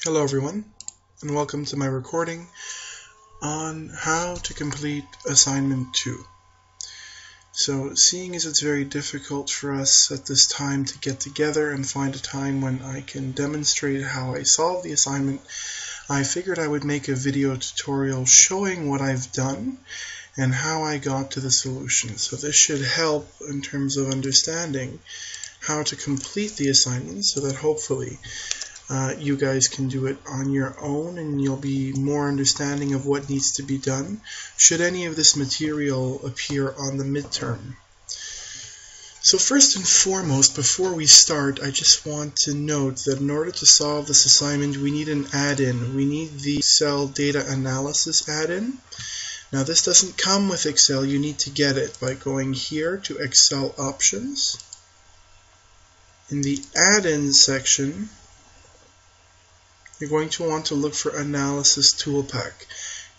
Hello everyone, and welcome to my recording on how to complete assignment 2. So, seeing as it's very difficult for us at this time to get together and find a time when I can demonstrate how I solve the assignment, I figured I would make a video tutorial showing what I've done and how I got to the solution. So this should help in terms of understanding how to complete the assignment so that hopefully you guys can do it on your own and you'll be more understanding of what needs to be done should any of this material appear on the midterm. So first and foremost, before we start, I just want to note that in order to solve this assignment, we need an add-in. We need the Excel data analysis add-in. Now this doesn't come with Excel. You need to get it by going here to Excel options. In the add-in section, you're going to want to look for Analysis Toolpak.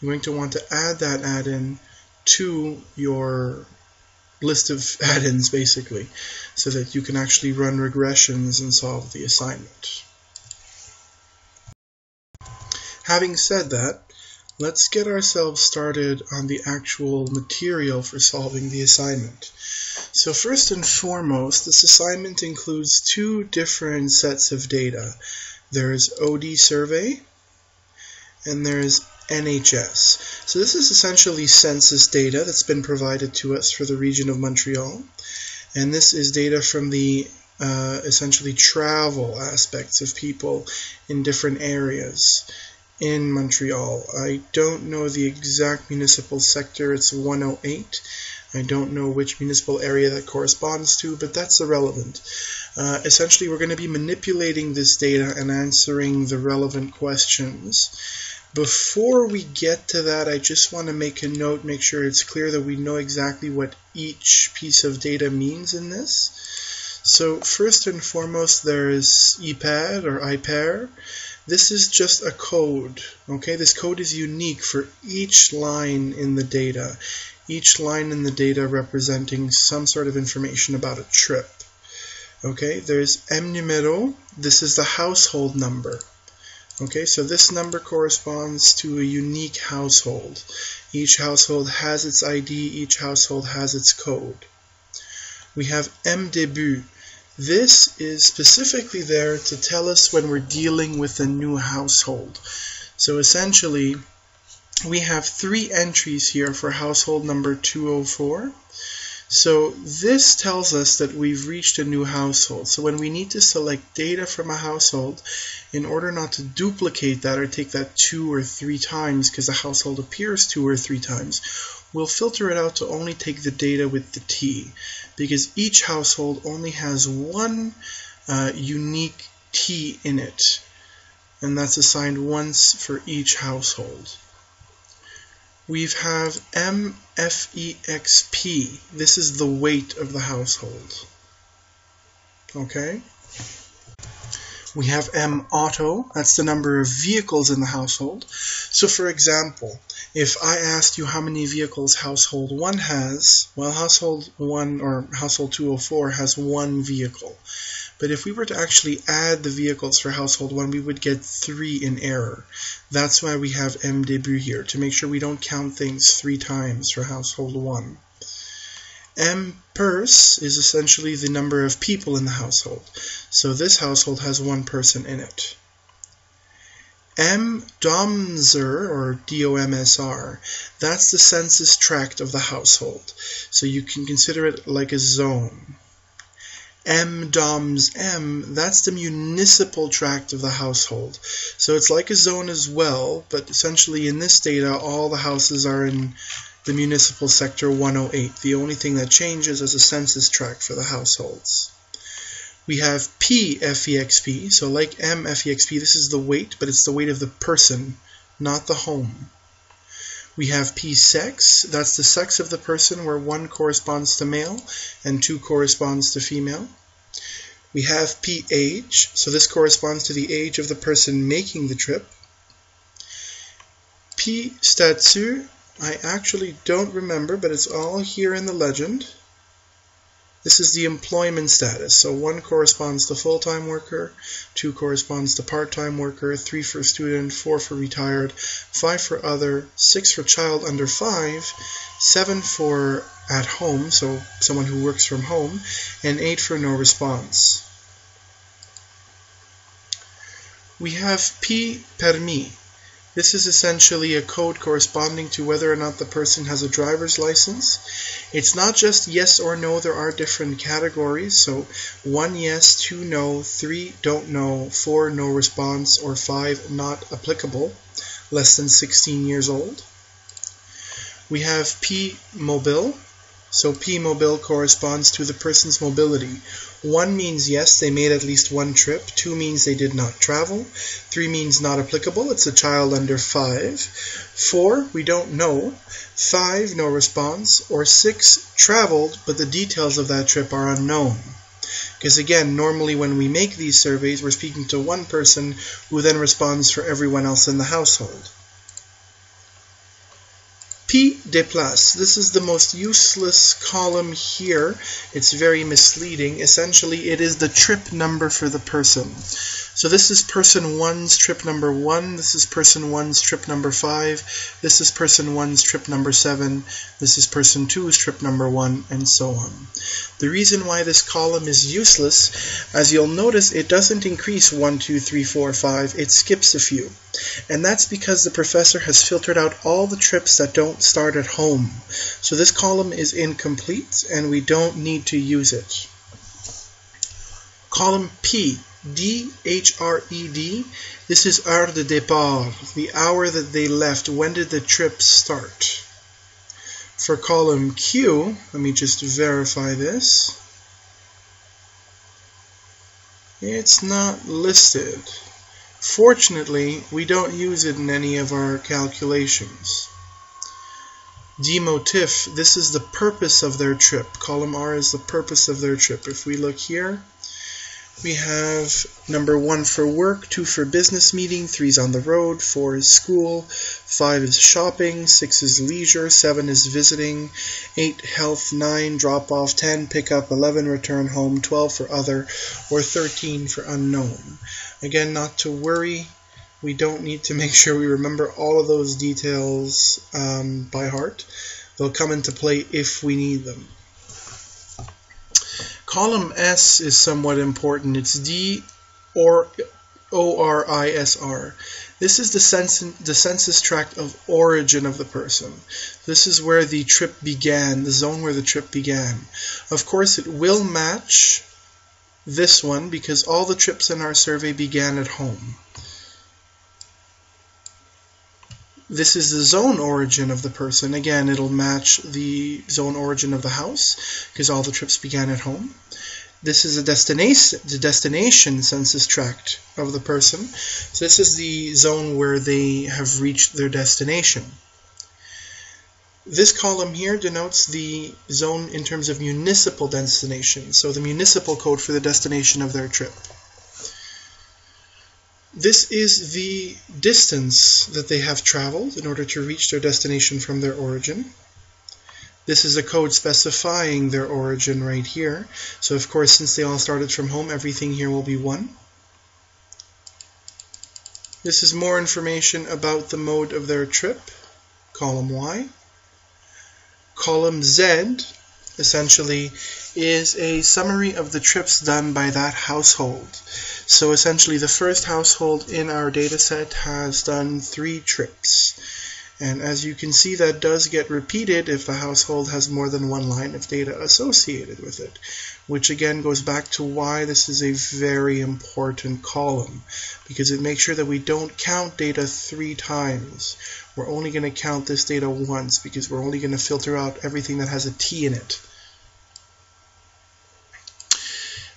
You're going to want to add that add-in to your list of add-ins, basically, so that you can actually run regressions and solve the assignment. Having said that, let's get ourselves started on the actual material for solving the assignment. So first and foremost, this assignment includes two different sets of data. There's OD survey and there's NHS. So this is essentially census data that's been provided to us for the region of Montreal, and this is data from the essentially travel aspects of people in different areas in Montreal. I don't know the exact municipal sector, it's 108. I don't know which municipal area that corresponds to, but that's irrelevant. Essentially, we're going to be manipulating this data and answering the relevant questions. Before we get to that, I just want to make a note, make sure it's clear that we know exactly what each piece of data means in this. So first and foremost, there's EPAD or IPAIR. This is just a code, okay? This code is unique for each line in the data. Each line in the data representing some sort of information about a trip. Okay, there's M numero. This is the household number. Okay, so this number corresponds to a unique household. Each household has its ID, each household has its code. We have M début. This is specifically there to tell us when we're dealing with a new household. So essentially, we have three entries here for household number 204. So this tells us that we've reached a new household. So when we need to select data from a household, in order not to duplicate that or take that 2 or 3 times because the household appears 2 or 3 times, we'll filter it out to only take the data with the T, because each household only has one unique T in it, and that's assigned once for each household. We have MFEXP. This is the weight of the household. Okay. We have M-Auto. That's the number of vehicles in the household. So for example, if I asked you how many vehicles household 1 has, well, household 1 or household 204 has 1 vehicle. But if we were to actually add the vehicles for household 1, we would get 3 in error. That's why we have M début here, to make sure we don't count things 3 times for household 1. M pers is essentially the number of people in the household. So this household has 1 person in it. M domsr, or DOMSR, that's the census tract of the household. So you can consider it like a zone. M-DOMS-M, that's the municipal tract of the household. So it's like a zone as well, but essentially in this data, all the houses are in the municipal sector 108. The only thing that changes is a census tract for the households. We have P-FEXP, so like M-FEXP, this is the weight, but it's the weight of the person, not the home. We have P-sex, that's the sex of the person, where 1 corresponds to male and 2 corresponds to female. We have P-age, so this corresponds to the age of the person making the trip. P-statut, I actually don't remember, but it's all here in the legend. This is the employment status. So 1 corresponds to full-time worker, 2 corresponds to part-time worker, 3 for student, 4 for retired, 5 for other, 6 for child under 5, 7 for at home, so someone who works from home, and 8 for no response. We have P permis. This is essentially a code corresponding to whether or not the person has a driver's license. It's not just yes or no, there are different categories. So 1 yes, 2 no, 3 don't know, 4 no response, or 5 not applicable, less than 16 years old. We have P mobile. So P mobile corresponds to the person's mobility. 1 means yes, they made at least 1 trip. 2 means they did not travel. 3 means not applicable, it's a child under 5. 4, we don't know. 5, no response. Or 6, traveled, but the details of that trip are unknown. Because again, normally when we make these surveys, we're speaking to one person who then responds for everyone else in the household. P déplace. This is the most useless column here. It's very misleading. Essentially, it is the trip number for the person. So this is person 1's trip number 1. This is person 1's trip number 5. This is person 1's trip number 7. This is person 2's trip number 1, and so on. The reason why this column is useless, as you'll notice, it doesn't increase 1, 2, 3, 4, 5. It skips a few. And that's because the professor has filtered out all the trips that don't start at home. So this column is incomplete and we don't need to use it. Column P, D-H-R-E-D, this is heure de départ, the hour that they left. When did the trip start? For column Q, let me just verify this. It's not listed. Fortunately, we don't use it in any of our calculations. D motif, this is the purpose of their trip. Column R is the purpose of their trip. If we look here, we have number 1 for work, 2 for business meeting, 3 is on the road, 4 is school, 5 is shopping, 6 is leisure, 7 is visiting, 8 health, 9 drop off, 10 pick up, 11 return home, 12 for other, or 13 for unknown. Again, not to worry, we don't need to make sure we remember all of those details by heart. They'll come into play if we need them. Column S is somewhat important. It's D or O-R-I-S-R. This is the census tract of origin of the person. This is where the trip began, the zone where the trip began. Of course, it will match this one because all the trips in our survey began at home. This is the zone origin of the person. Again, it'll match the zone origin of the house because all the trips began at home. This is the destination census tract of the person. So this is the zone where they have reached their destination. This column here denotes the zone in terms of municipal destination, so the municipal code for the destination of their trip. This is the distance that they have traveled in order to reach their destination from their origin. This is a code specifying their origin right here. So of course, since they all started from home, everything here will be 1. This is more information about the mode of their trip, column Y. Column Z, essentially, is a summary of the trips done by that household. So essentially, the first household in our data set has done 3 trips. And as you can see, that does get repeated if the household has more than 1 line of data associated with it, which again goes back to why this is a very important column, because it makes sure that we don't count data 3 times. We're only going to count this data once because we're only going to filter out everything that has a T in it.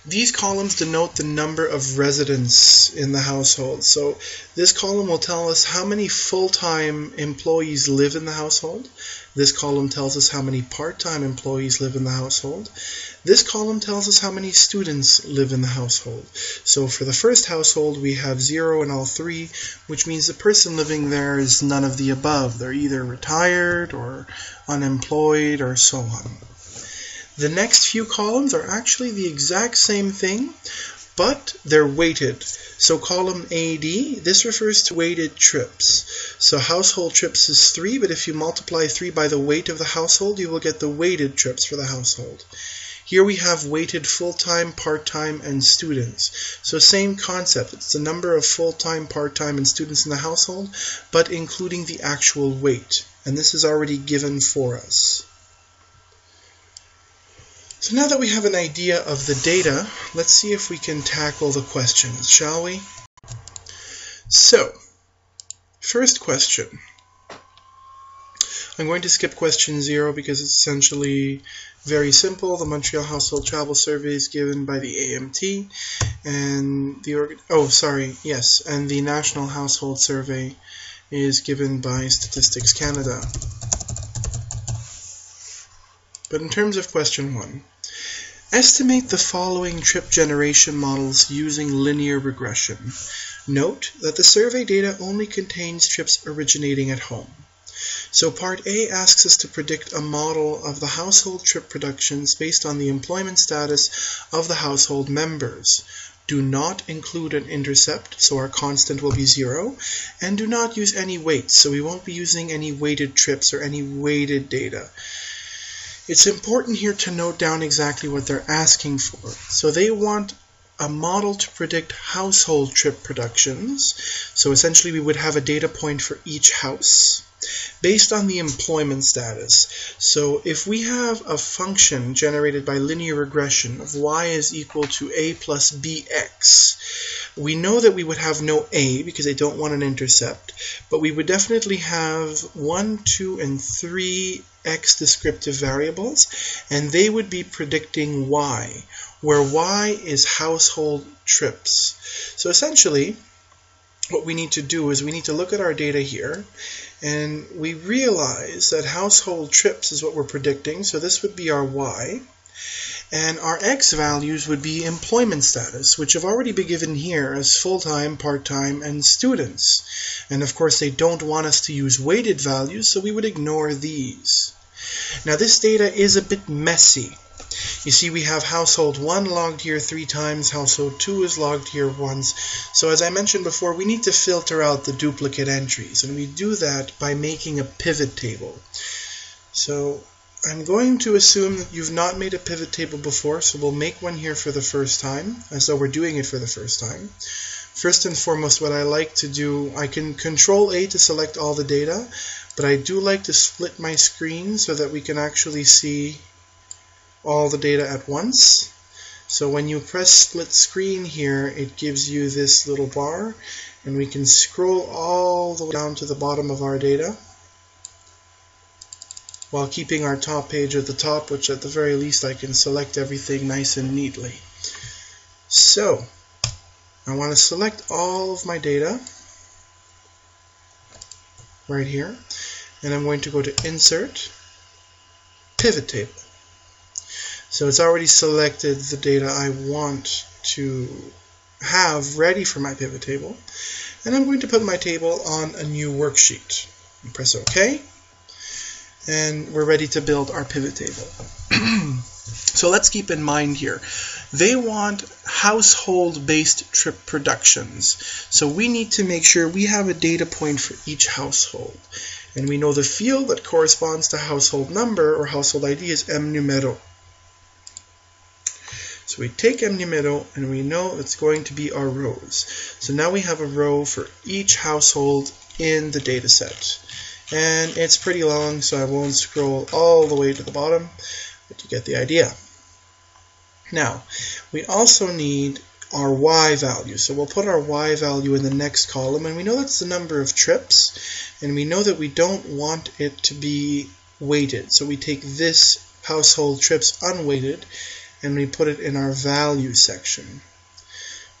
These columns denote the number of residents in the household. So this column will tell us how many full-time employees live in the household. This column tells us how many part-time employees live in the household. This column tells us how many students live in the household. So for the first household, we have 0 in all 3, which means the person living there is none of the above. They're either retired or unemployed or so on. The next few columns are actually the exact same thing, but they're weighted. So column AD, this refers to weighted trips. So household trips is 3, but if you multiply 3 by the weight of the household, you will get the weighted trips for the household. Here we have weighted full-time, part-time, and students. So same concept. It's the number of full-time, part-time, and students in the household, but including the actual weight. And this is already given for us. So now that we have an idea of the data, let's see if we can tackle the questions, shall we? So, first question. I'm going to skip question 0 because it's essentially very simple. The Montreal Household Travel Survey is given by the AMT, and and the National Household Survey is given by Statistics Canada. But in terms of question 1, estimate the following trip generation models using linear regression. Note that the survey data only contains trips originating at home. So part A asks us to predict a model of the household trip productions based on the employment status of the household members. Do not include an intercept, so our constant will be 0, and do not use any weights, so we won't be using any weighted trips or any weighted data. It's important here to note down exactly what they're asking for. So they want a model to predict household trip productions. So essentially we would have a data point for each house based on the employment status. So if we have a function generated by linear regression of y is equal to a plus bx, we know that we would have no a because they don't want an intercept, but we would definitely have 1, 2, and 3 x descriptive variables, and they would be predicting y, where y is household trips. So essentially, what we need to do is we need to look at our data here, and we realize that household trips is what we're predicting, so this would be our y, and our x values would be employment status, which have already been given here as full-time, part-time, and students. And of course they don't want us to use weighted values, so we would ignore these. Now this data is a bit messy. You see, we have household 1 logged here 3 times, household 2 is logged here once. So as I mentioned before, we need to filter out the duplicate entries, and we do that by making a pivot table. So I'm going to assume that you've not made a pivot table before, so we'll make one here for the first time, as though we're doing it for the first time. First and foremost, what I like to do, I can Control A to select all the data, but I do like to split my screen so that we can actually see all the data at once. So when you press split screen here, it gives you this little bar, and we can scroll all the way down to the bottom of our data while keeping our top page at the top, which at the very least I can select everything nice and neatly. So I want to select all of my data right here, and I'm going to go to Insert, Pivot Table. So it's already selected the data I want to have ready for my pivot table, and I'm going to put my table on a new worksheet. And press OK, and we're ready to build our pivot table. So let's keep in mind here, they want household-based trip productions. So we need to make sure we have a data point for each household. And we know the field that corresponds to household number or household ID is M numero. So we take M numero and we know it's going to be our rows. So now we have a row for each household in the data set. And it's pretty long, so I won't scroll all the way to the bottom, but you get the idea. Now, we also need our y value. So we'll put our y value in the next column, and we know that's the number of trips, and we know that we don't want it to be weighted. So we take this household trips unweighted, and we put it in our value section.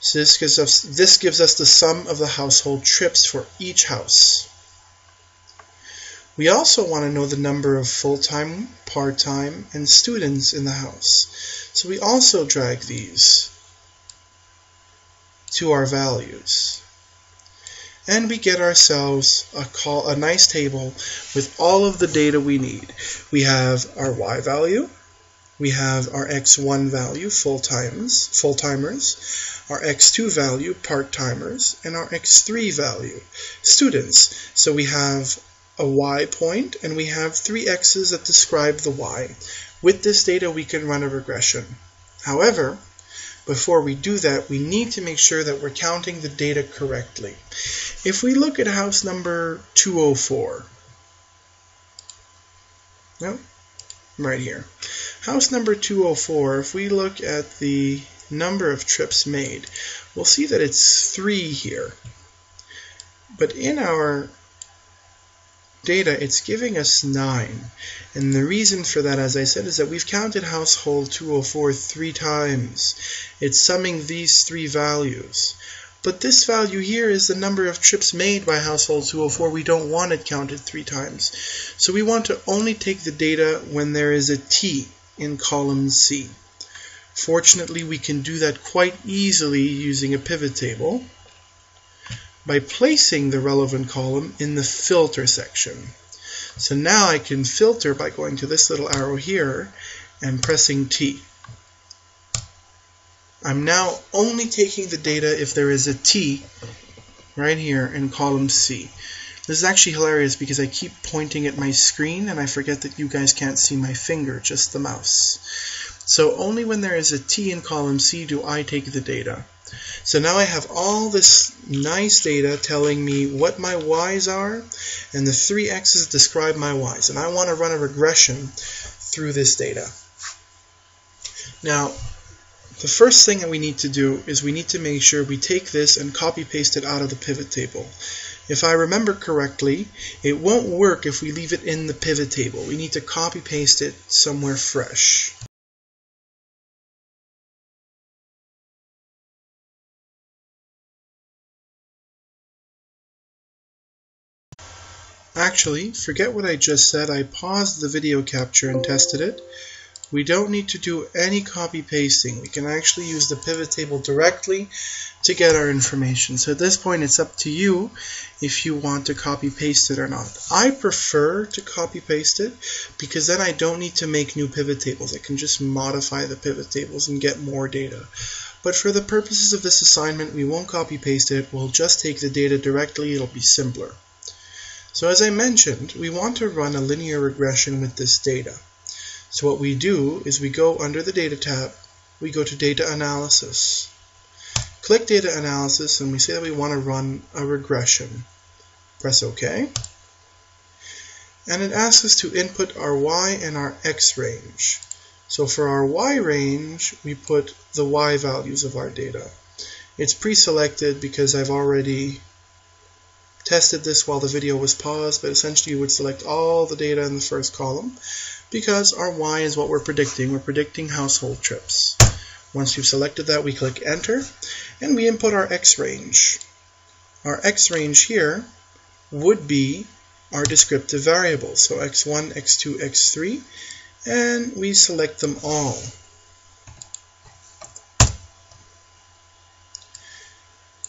So this gives us the sum of the household trips for each house. We also want to know the number of full-time, part-time, and students in the house. So we also drag these to our values. And we get ourselves a nice table with all of the data we need. We have our y value, we have our x1 value, full-timers, our x2 value, part-timers, and our x3 value, students. So we have a y point, and we have 3 x's that describe the y. With this data, we can run a regression. However, before we do that, we need to make sure that we're counting the data correctly. If we look at house number 204, no, right here. House number 204, if we look at the number of trips made, we'll see that it's 3 here. But in our data, it's giving us 9. And the reason for that, as I said, is that we've counted household 204 3 times. It's summing these 3 values. But this value here is the number of trips made by household 204. We don't want it counted 3 times. So we want to only take the data when there is a T in column C. Fortunately, we can do that quite easily using a pivot table by placing the relevant column in the filter section. So now I can filter by going to this little arrow here and pressing T. I'm now only taking the data if there is a T right here in column C. This is actually hilarious because I keep pointing at my screen and I forget that you guys can't see my finger, just the mouse. So only when there is a T in column C do I take the data. So now I have all this nice data telling me what my y's are and the 3 x's describe my y's. And I want to run a regression through this data. Now, the first thing that we need to do is we need to make sure we take this and copy paste it out of the pivot table. If I remember correctly, it won't work if we leave it in the pivot table. We need to copy paste it somewhere fresh. Actually, forget what I just said. I paused the video capture and tested it. We don't need to do any copy pasting. We can actually use the pivot table directly to get our information. So at this point, it's up to you if you want to copy paste it or not. I prefer to copy paste it because then I don't need to make new pivot tables. I can just modify the pivot tables and get more data. But for the purposes of this assignment, we won't copy paste it. We'll just take the data directly. It'll be simpler. So as I mentioned, we want to run a linear regression with this data. So what we do is we go under the Data tab, we go to Data Analysis. Click Data Analysis and we say that we want to run a regression. Press OK. And it asks us to input our y and our x range. So for our y range, we put the y values of our data. It's pre-selected because I've already tested this while the video was paused, but essentially you would select all the data in the first column because our y is what we're predicting. We're predicting household trips. Once you've selected that, we click Enter, and we input our x range. Our x range here would be our descriptive variables, so x1, x2, x3, and we select them all.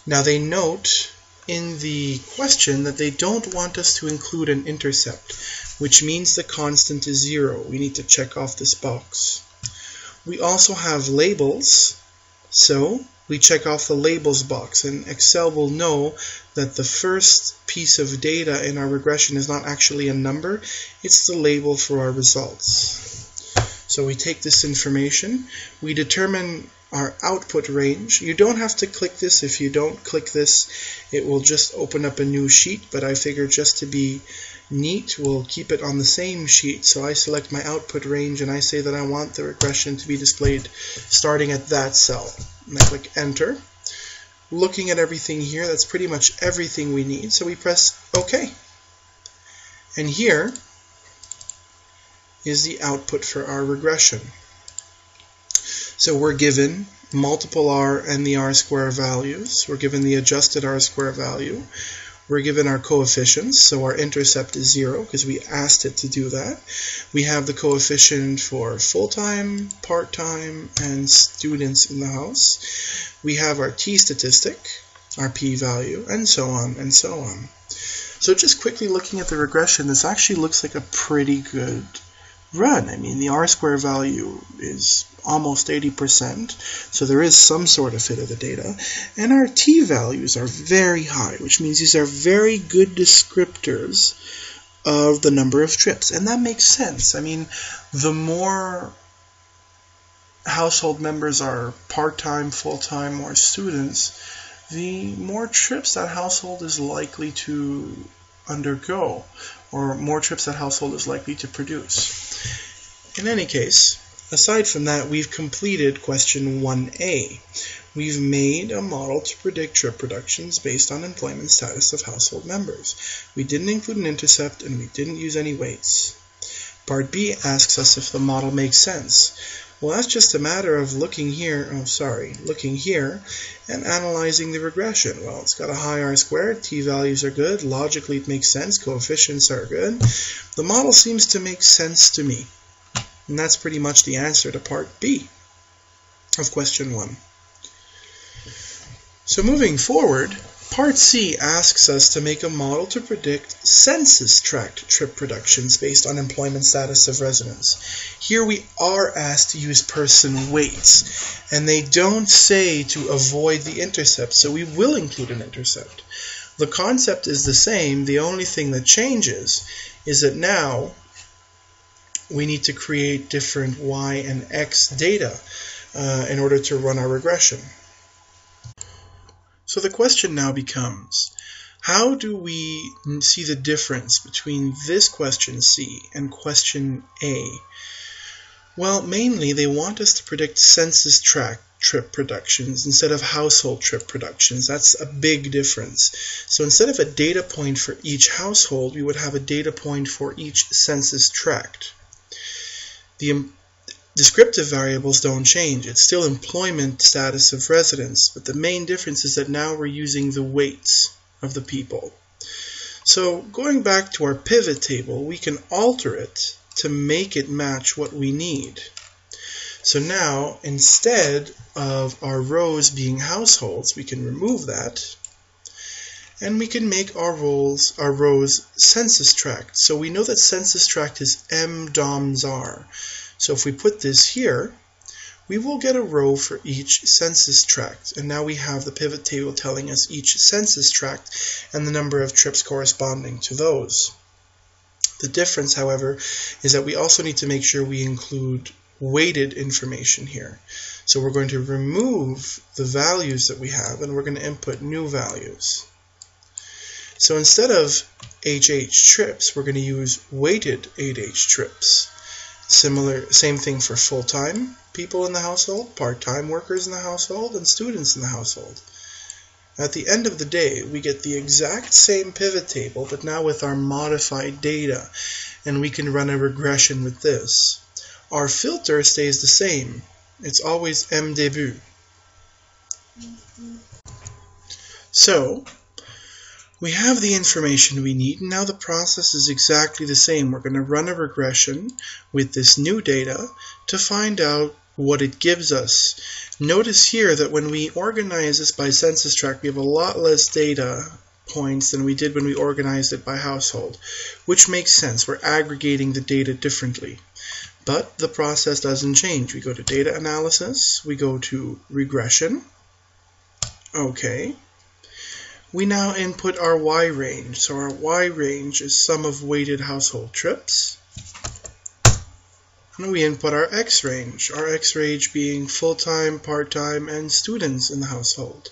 Now they note in the question that they don't want us to include an intercept, which means the constant is 0. We need to check off this box. We also have labels, so we check off the labels box, and Excel will know that the first piece of data in our regression is not actually a number, it's the label for our results. So we take this information, we determine our output range. You don't have to click this. If you don't click this, it will just open up a new sheet, but I figured just to be neat, we'll keep it on the same sheet. So I select my output range and I say that I want the regression to be displayed starting at that cell. And I click Enter. Looking at everything here, that's pretty much everything we need, so we press OK. And here is the output for our regression. So we're given multiple r and the r-square values. We're given the adjusted r-square value. We're given our coefficients, so our intercept is 0 because we asked it to do that. We have the coefficient for full-time, part-time, and students in the house. We have our t-statistic, our p-value, and so on and so on. So just quickly looking at the regression, this actually looks like a pretty good run. I mean, the R-square value is almost 80%, so there is some sort of fit of the data. And our t-values are very high, which means these are very good descriptors of the number of trips. And that makes sense. I mean, the more household members are part-time, full-time, or students, the more trips that household is likely to undergo, or more trips that household is likely to produce. In any case, aside from that, we've completed question 1A. We've made a model to predict trip productions based on employment status of household members. We didn't include an intercept, and we didn't use any weights. Part B asks us if the model makes sense. Well, that's just a matter of looking here and analyzing the regression. Well, it's got a high R-squared, t-values are good, logically it makes sense, coefficients are good. The model seems to make sense to me. And that's pretty much the answer to part B of question 1. So moving forward, part C asks us to make a model to predict census tract trip productions based on employment status of residents. Here we are asked to use person weights, and they don't say to avoid the intercept, so we will include an intercept. The concept is the same. The only thing that changes is that now we need to create different y and x data in order to run our regression. So the question now becomes, how do we see the difference between this question C and question A? Well, mainly they want us to predict census tract trip productions instead of household trip productions. That's a big difference. So instead of a data point for each household, we would have a data point for each census tract. The descriptive variables don't change. It's still employment status of residents, but the main difference is that now we're using the weights of the people. So going back to our pivot table, we can alter it to make it match what we need. So now, instead of our rows being households, we can remove that, and we can make our rows census tract. So we know that census tract is MDOMSR. So if we put this here, we will get a row for each census tract. And now we have the pivot table telling us each census tract and the number of trips corresponding to those. The difference, however, is that we also need to make sure we include weighted information here. So we're going to remove the values that we have, and we're going to input new values. So instead of HH trips, we're going to use weighted 8H trips. Same thing for full-time people in the household, part-time workers in the household, and students in the household. At the end of the day, we get the exact same pivot table, but now with our modified data, and we can run a regression with this. Our filter stays the same. It's always MDébut. So, we have the information we need, and now the process is exactly the same. We're going to run a regression with this new data to find out what it gives us. Notice here that when we organize this by census tract, we have a lot less data points than we did when we organized it by household, which makes sense. We're aggregating the data differently. But the process doesn't change. We go to data analysis, we go to regression. Okay. We now input our Y range. So our Y range is sum of weighted household trips. And we input our X range. Our X range being full-time, part-time, and students in the household.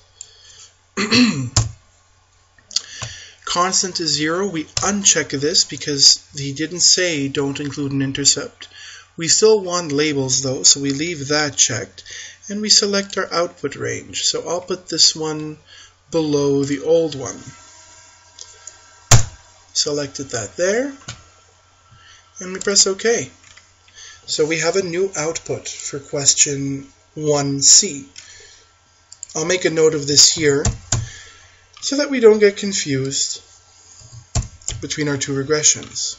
Constant is 0. We uncheck this because he didn't say don't include an intercept. We still want labels though, so we leave that checked. And we select our output range. So I'll put this one below the old one. Selected that there, and we press OK. So we have a new output for question 1C. I'll make a note of this here so that we don't get confused between our two regressions.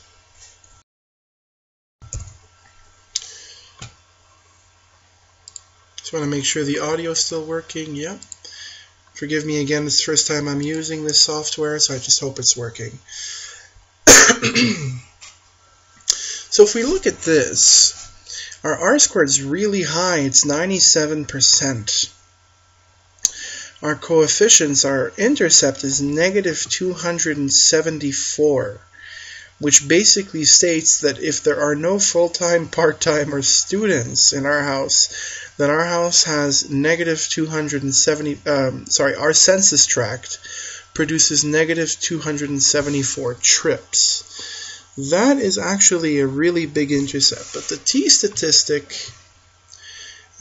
Just want to make sure the audio is still working. Yep. Forgive me again, it's the first time I'm using this software, so I just hope it's working. So if we look at this, our R-squared is really high. It's 97%. Our coefficients, our intercept is -274, which basically states that if there are no full-time, part-time, or students in our house, then our house has -270, our census tract produces -274 trips. That is actually a really big intercept, but the t-statistic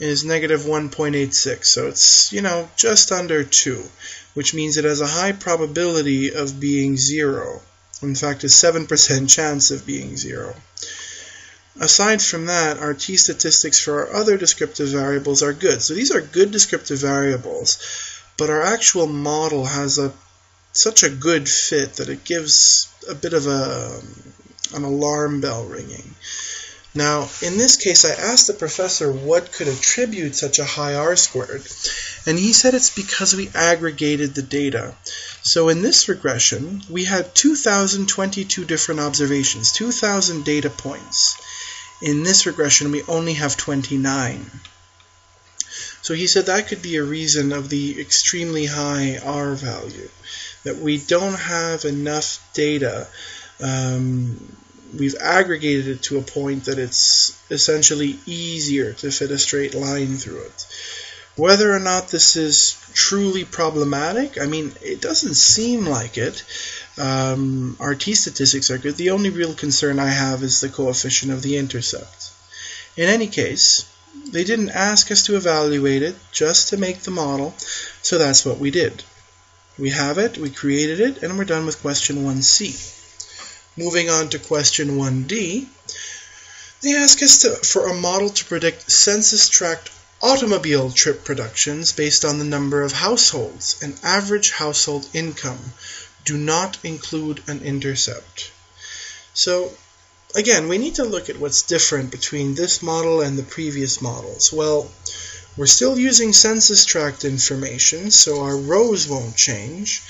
is -1.86, so it's, just under 2, which means it has a high probability of being 0. In fact, a 7% chance of being 0. Aside from that, our t-statistics for our other descriptive variables are good. So these are good descriptive variables, but our actual model has such a good fit that it gives a bit of an alarm bell ringing. Now, in this case, I asked the professor what could attribute such a high R-squared, and he said it's because we aggregated the data. So in this regression, we had 2,022 different observations, 2,000 data points. In this regression, we only have 29. So he said that could be a reason of the extremely high R value, that we don't have enough data. We've aggregated it to a point that it's essentially easier to fit a straight line through it. Whether or not this is truly problematic, I mean, it doesn't seem like it. Our t-statistics are good. The only real concern I have is the coefficient of the intercept. In any case, they didn't ask us to evaluate it, just to make the model, so that's what we did. We have it, we created it, and we're done with question 1C. Moving on to question 1D, they ask us for a model to predict census tract automobile trip productions based on the number of households and average household income. Do not include an intercept. So again, we need to look at what's different between this model and the previous models. Well, we're still using census tract information, so our rows won't change.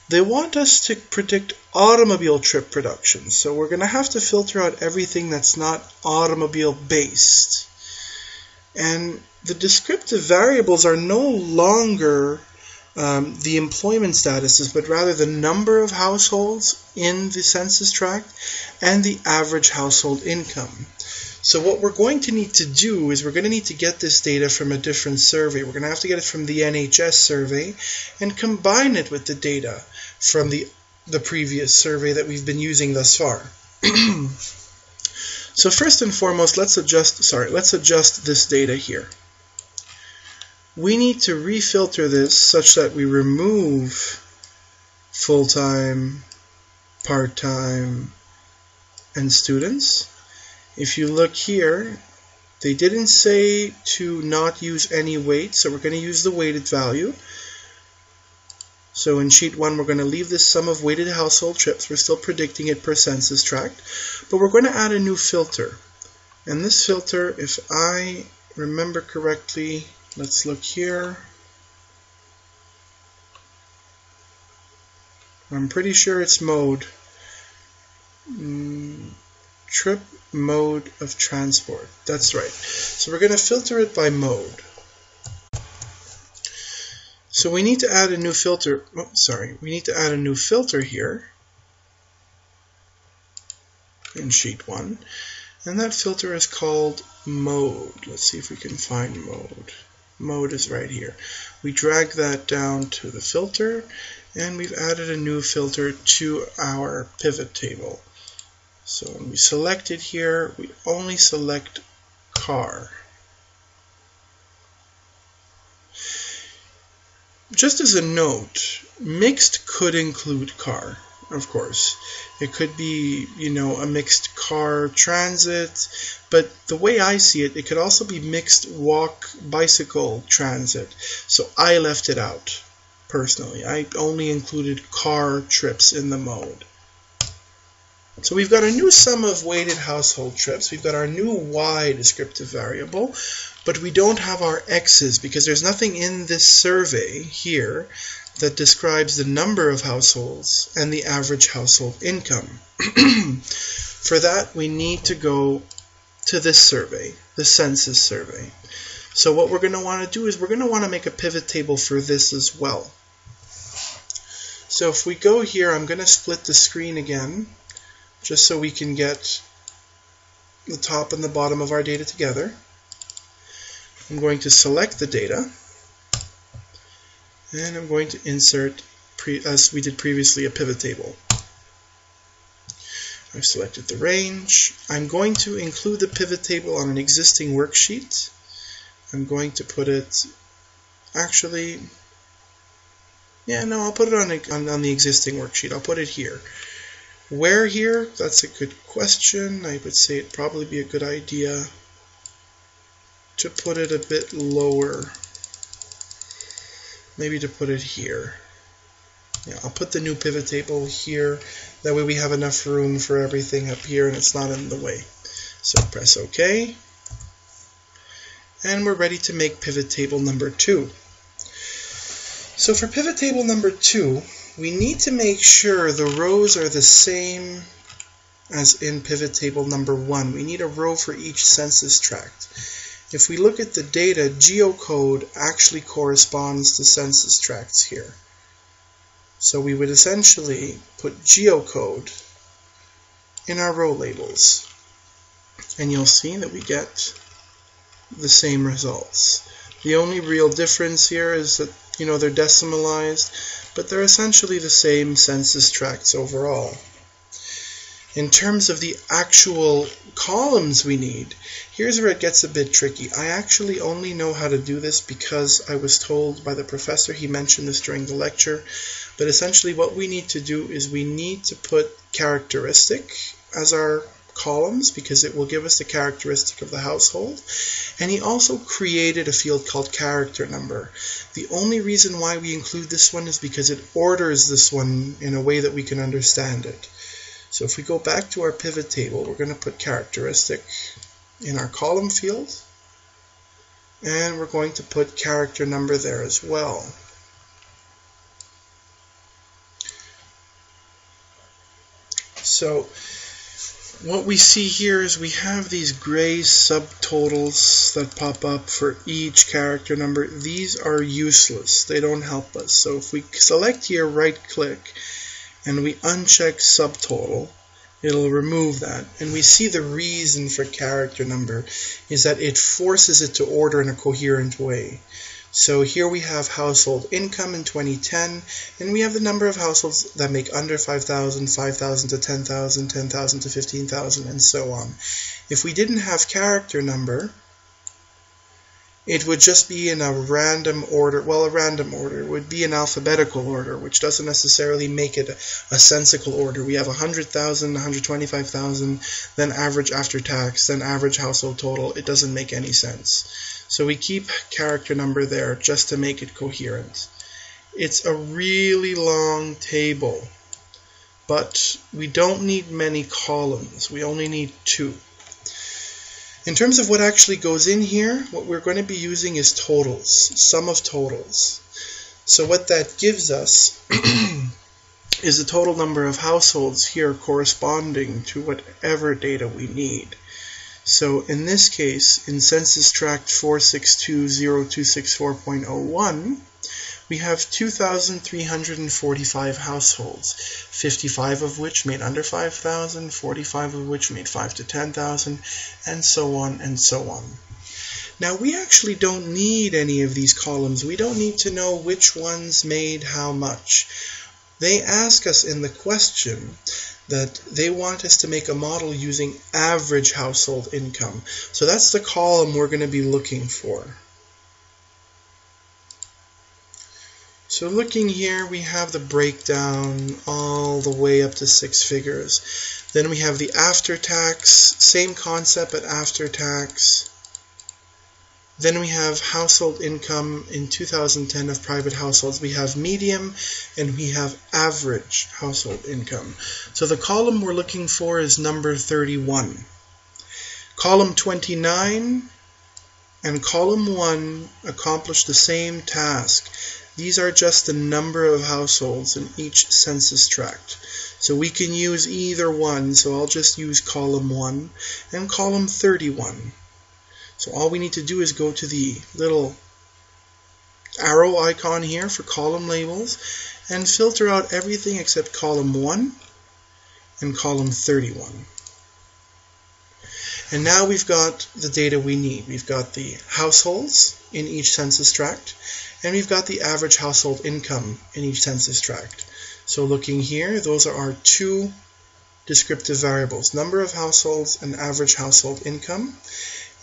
They want us to predict automobile trip production, so we're going to have to filter out everything that's not automobile based. And the descriptive variables are no longer the employment statuses, but rather the number of households in the census tract and the average household income. So what we're going to need to do is we're going to need to get this data from a different survey. We're going to have to get it from the NHS survey and combine it with the data from the previous survey that we've been using thus far. So first and foremost, let's adjust this data here. We need to refilter this such that we remove full-time, part-time, and students. If you look here, they didn't say to not use any weight, so we're going to use the weighted value. So in sheet 1, we're going to leave this sum of weighted household trips. We're still predicting it per census tract, but we're going to add a new filter. And this filter, if I remember correctly, let's look here. I'm pretty sure it's mode. Trip mode of transport. That's right. So we're going to filter it by mode. So we need to add a new filter. We need to add a new filter here in sheet 1. And that filter is called mode. Let's see if we can find mode. Mode is right here. We drag that down to the filter, and we've added a new filter to our pivot table. So when we select it here, we only select car. Just as a note, mixed could include car, of course. It could be, a mixed car transit, but the way I see it, it could also be mixed walk bicycle transit. So I left it out, personally. I only included car trips in the mode. So we've got a new sum of weighted household trips. We've got our new y descriptive variable, but we don't have our x's because there's nothing in this survey here that describes the number of households and the average household income. For that, we need to go to this survey, the census survey. So what we're going to want to do is we're going to want to make a pivot table for this as well. So if we go here, I'm going to split the screen again, just so we can get the top and the bottom of our data together. I'm going to select the data, and I'm going to insert, as we did previously, a pivot table. I've selected the range. I'm going to include the pivot table on an existing worksheet. I'm going to put it, actually, yeah, no, I'll put it on the existing worksheet. I'll put it here. Where here? That's a good question. I would say it'd probably be a good idea to put it a bit lower. Maybe to put it here. Yeah, I'll put the new pivot table here. That way we have enough room for everything up here and it's not in the way. So press OK. And we're ready to make pivot table number 2. So for pivot table number 2, we need to make sure the rows are the same as in pivot table number 1. We need a row for each census tract. If we look at the data, geocode actually corresponds to census tracts here. So we would essentially put geocode in our row labels. And you'll see that we get the same results. The only real difference here is that, they're decimalized, but they're essentially the same census tracts overall. In terms of the actual columns we need, here's where it gets a bit tricky. I actually only know how to do this because I was told by the professor, he mentioned this during the lecture, but essentially what we need to do is we need to put characteristic as our columns because it will give us the characteristic of the household. And he also created a field called character number. The only reason why we include this one is because it orders this one in a way that we can understand it. So if we go back to our pivot table, we're going to put characteristic in our column field, and we're going to put character number there as well. So what we see here is we have these gray subtotals that pop up for each character number. These are useless. They don't help us. So if we select here, right click, and we uncheck subtotal, it'll remove that. And we see the reason for character number is that it forces it to order in a coherent way. So here we have household income in 2010, and we have the number of households that make under 5,000, 5,000 to 10,000, 10,000 to 15,000, and so on. If we didn't have character number, it would just be in a random order. Well, a random order would be an alphabetical order, which doesn't necessarily make it a sensical order. We have 100,000, 125,000, then average after tax, then average household total. It doesn't make any sense. So we keep character number there just to make it coherent. It's a really long table, but we don't need many columns. We only need 2. In terms of what actually goes in here, what we're going to be using is totals, sum of totals. So what that gives us is the total number of households here corresponding to whatever data we need. So in this case, in census tract 4620264.01, we have 2,345 households, 55 of which made under 5,000, 45 of which made 5 to 10,000, and so on and so on. Now we actually don't need any of these columns. We don't need to know which ones made how much. They ask us in the question that they want us to make a model using average household income. So that's the column we're going to be looking for. So looking here, we have the breakdown all the way up to 6 figures. Then we have the after tax, same concept but after tax. Then we have household income in 2010 of private households. We have medium and we have average household income. So the column we're looking for is number 31. Column 29 and column 1 accomplish the same task. these are just the number of households in each census tract. So we can use either one, so I'll just use column 1 and column 31. So all we need to do is go to the little arrow icon here for column labels and filter out everything except column 1 and column 31. And now we've got the data we need. We've got the households in each census tract, and we've got the average household income in each census tract. So looking here, those are our two descriptive variables, number of households and average household income.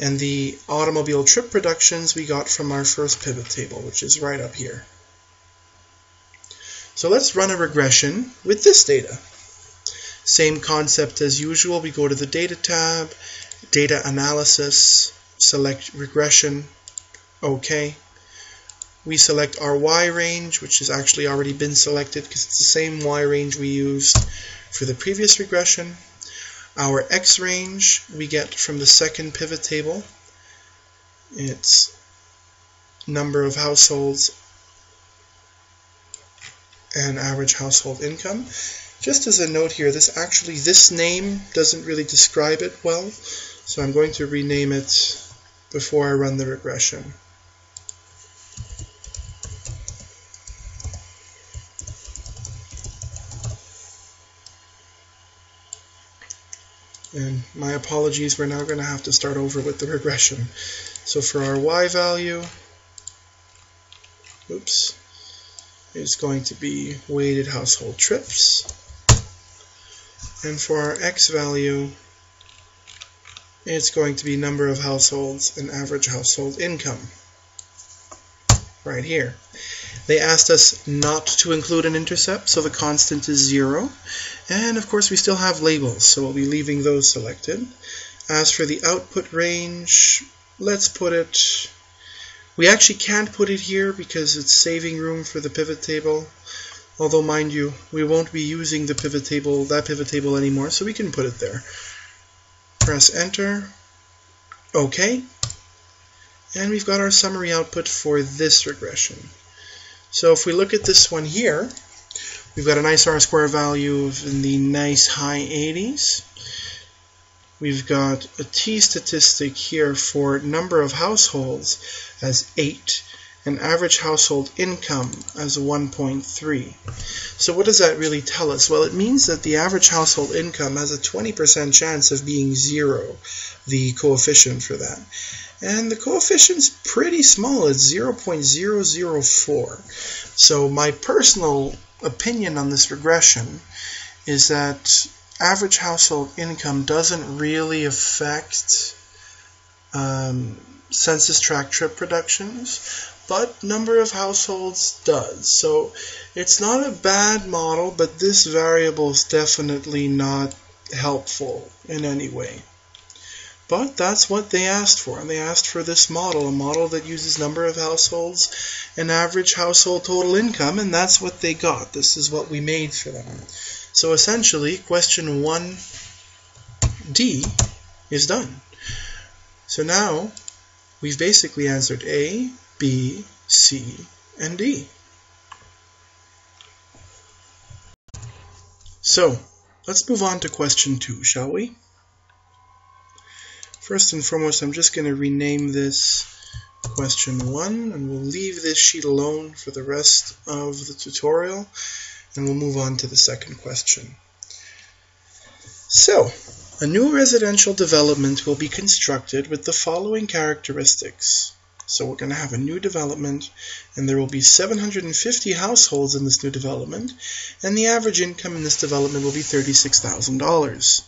And the automobile trip productions we got from our first pivot table, which is right up here. So let's run a regression with this data. Same concept as usual. We go to the Data tab, Data Analysis, select Regression, OK. We select our Y range, which has actually already been selected because it's the same Y range we used for the previous regression. Our X range we get from the second pivot table. It's number of households and average household income. Just as a note here, this name doesn't really describe it well, so I'm going to rename it before I run the regression. And my apologies, we're now going to have to start over with the regression. So for our Y value, it's going to be weighted household trips. And for our X value, it's going to be number of households and average household income. Right here. They asked us not to include an intercept, so the constant is 0. And of course we still have labels, so we'll be leaving those selected. As for the output range, let's put it, we actually can't put it here because it's saving room for the pivot table. Although mind you, we won't be using the pivot table, that pivot table anymore, so we can put it there. Press enter, OK, and we've got our summary output for this regression. So if we look at this one here, we've got a nice R-square value in the nice high 80s. We've got a t-statistic here for number of households as 8, and average household income as 1.3. So what does that really tell us? Well, it means that the average household income has a 20% chance of being 0, the coefficient for that. And the coefficient's pretty small, it's 0.004. So my personal opinion on this regression is that average household income doesn't really affect census tract trip productions, but number of households does. So it's not a bad model, but this variable is definitely not helpful in any way. But that's what they asked for, and they asked for this model, a model that uses number of households and average household total income, and that's what they got. This is what we made for them. So essentially, question 1D is done. So now we've basically answered A, B, C, and D. So let's move on to question 2, shall we? First and foremost, I'm just going to rename this question 1, and we'll leave this sheet alone for the rest of the tutorial, and we'll move on to the second question. So, a new residential development will be constructed with the following characteristics. So we're going to have a new development, and there will be 750 households in this new development, and the average income in this development will be $36,000.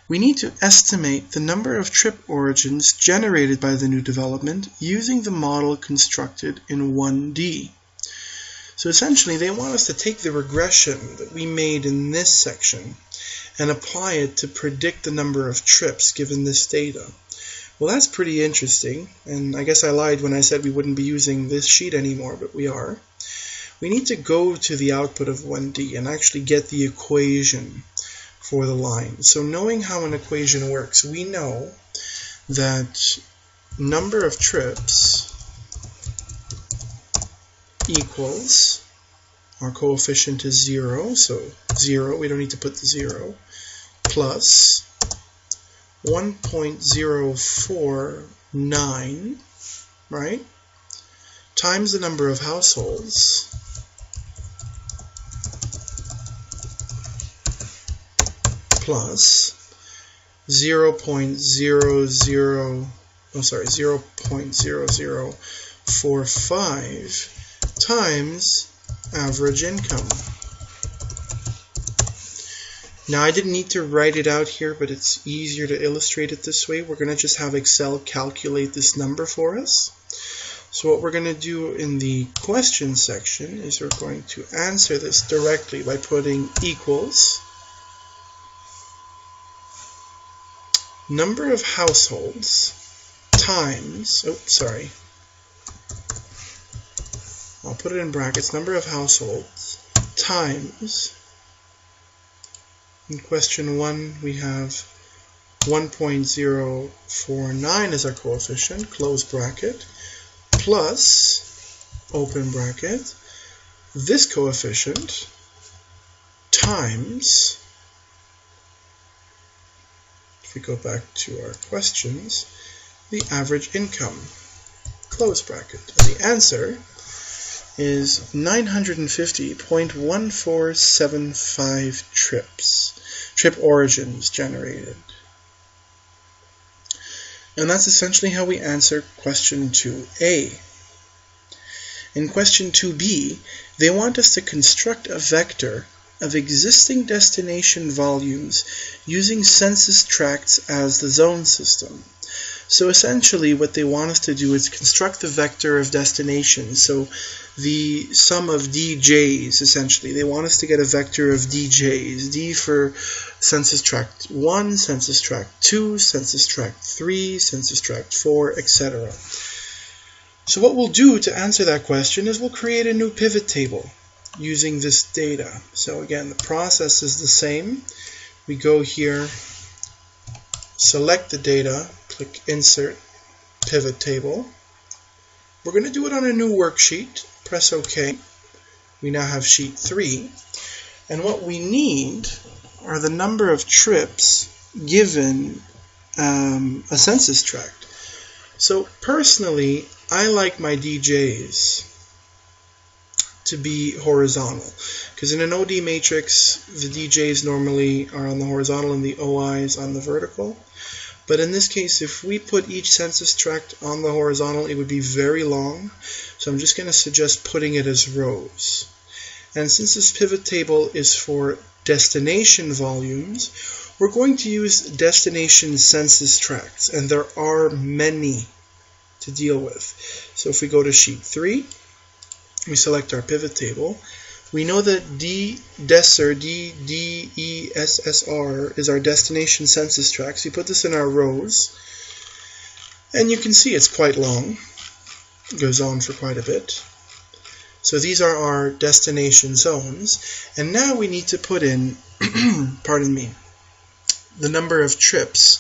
We need to estimate the number of trip origins generated by the new development using the model constructed in 1D. So essentially, they want us to take the regression that we made in this section and apply it to predict the number of trips given this data. Well, that's pretty interesting, and I guess I lied when I said we wouldn't be using this sheet anymore, but we are. We need to go to the output of 1D and actually get the equation for the line. So knowing how an equation works, we know that number of trips equals, our coefficient is 0, so 0, we don't need to put the 0, plus 1.049, right, times the number of households, plus 0.0045 times average income. Now I didn't need to write it out here, but it's easier to illustrate it this way. We're going to just have Excel calculate this number for us. So what we're going to do in the question section is we're going to answer this directly by putting equals number of households times, I'll put it in brackets, number of households times, in question 1 we have 1.049 as our coefficient, close bracket, plus, open bracket, this coefficient times, if we go back to our questions, the average income, close bracket. And the answer is 950.1475 trip origins generated. And that's essentially how we answer question 2a. In question 2b, they want us to construct a vector of existing destination volumes using census tracts as the zone system. So essentially what they want us to do is construct the vector of destinations. So the sum of DJs, essentially. They want us to get a vector of DJs. D for census tract 1, census tract 2, census tract 3, census tract 4, etc. So what we'll do to answer that question is we'll create a new pivot table using this data. So again, the process is the same. We go here, select the data, click Insert, Pivot Table. We're going to do it on a new worksheet. Press OK. We now have sheet 3. And what we need are the number of trips given a census tract. So personally, I like my DJs to be horizontal, because in an OD matrix the DJs normally are on the horizontal and the OIs on the vertical. But in this case, if we put each census tract on the horizontal, it would be very long. So I'm just going to suggest putting it as rows. And since this pivot table is for destination volumes, we're going to use destination census tracts, and there are many to deal with. So if we go to sheet 3, we select our pivot table. We know that DESSR, DESSR is our destination census tract. So you put this in our rows, and you can see it's quite long. It goes on for quite a bit. So these are our destination zones, and now we need to put in, pardon me, the number of trips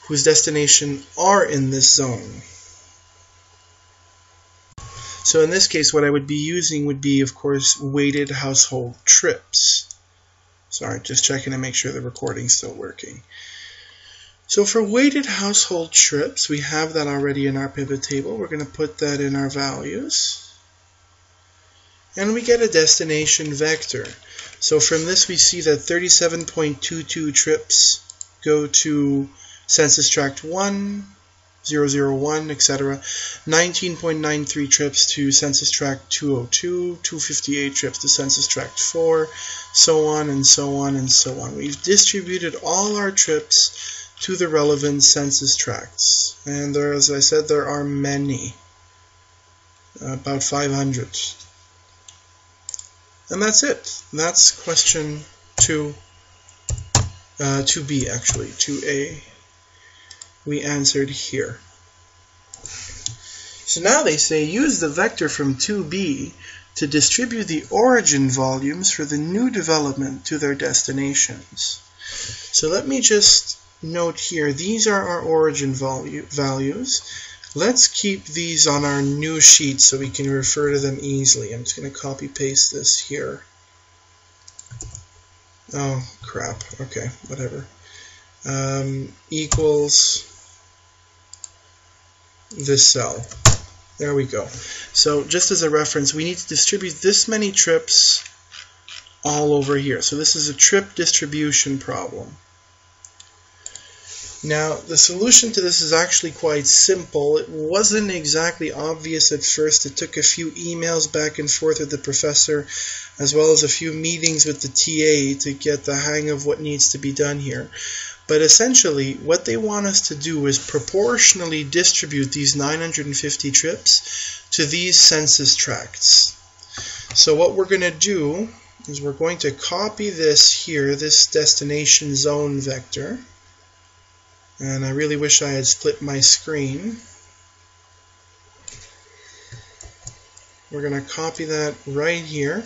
whose destination are in this zone. So in this case, what I would be using would be, of course, weighted household trips. Sorry, just checking to make sure the recording's still working. So for weighted household trips, we have that already in our pivot table. We're going to put that in our values. And we get a destination vector. So from this, we see that 37.22 trips go to census tract 1, 001, etc. 19.93 trips to census tract 202, 258 trips to census tract 4, so on and so on and so on. We've distributed all our trips to the relevant census tracts. And there, as I said, there are many, about 500. And that's it. That's question 2B actually, 2A. We answered here. So now they say use the vector from 2B to distribute the origin volumes for the new development to their destinations. So let me just note here, these are our origin values. Let's keep these on our new sheet so we can refer to them easily. I'm just going to copy paste this here. Oh crap, okay, whatever. Equals this cell. There we go. So just as a reference, we need to distribute this many trips all over here. So this is a trip distribution problem. Now, the solution to this is actually quite simple. It wasn't exactly obvious at first. It took a few emails back and forth with the professor, as well as a few meetings with the TA to get the hang of what needs to be done here. But essentially, what they want us to do is proportionally distribute these 950 trips to these census tracts. So what we're going to do is we're going to copy this here, this destination zone vector. And I really wish I had split my screen. We're going to copy that right here.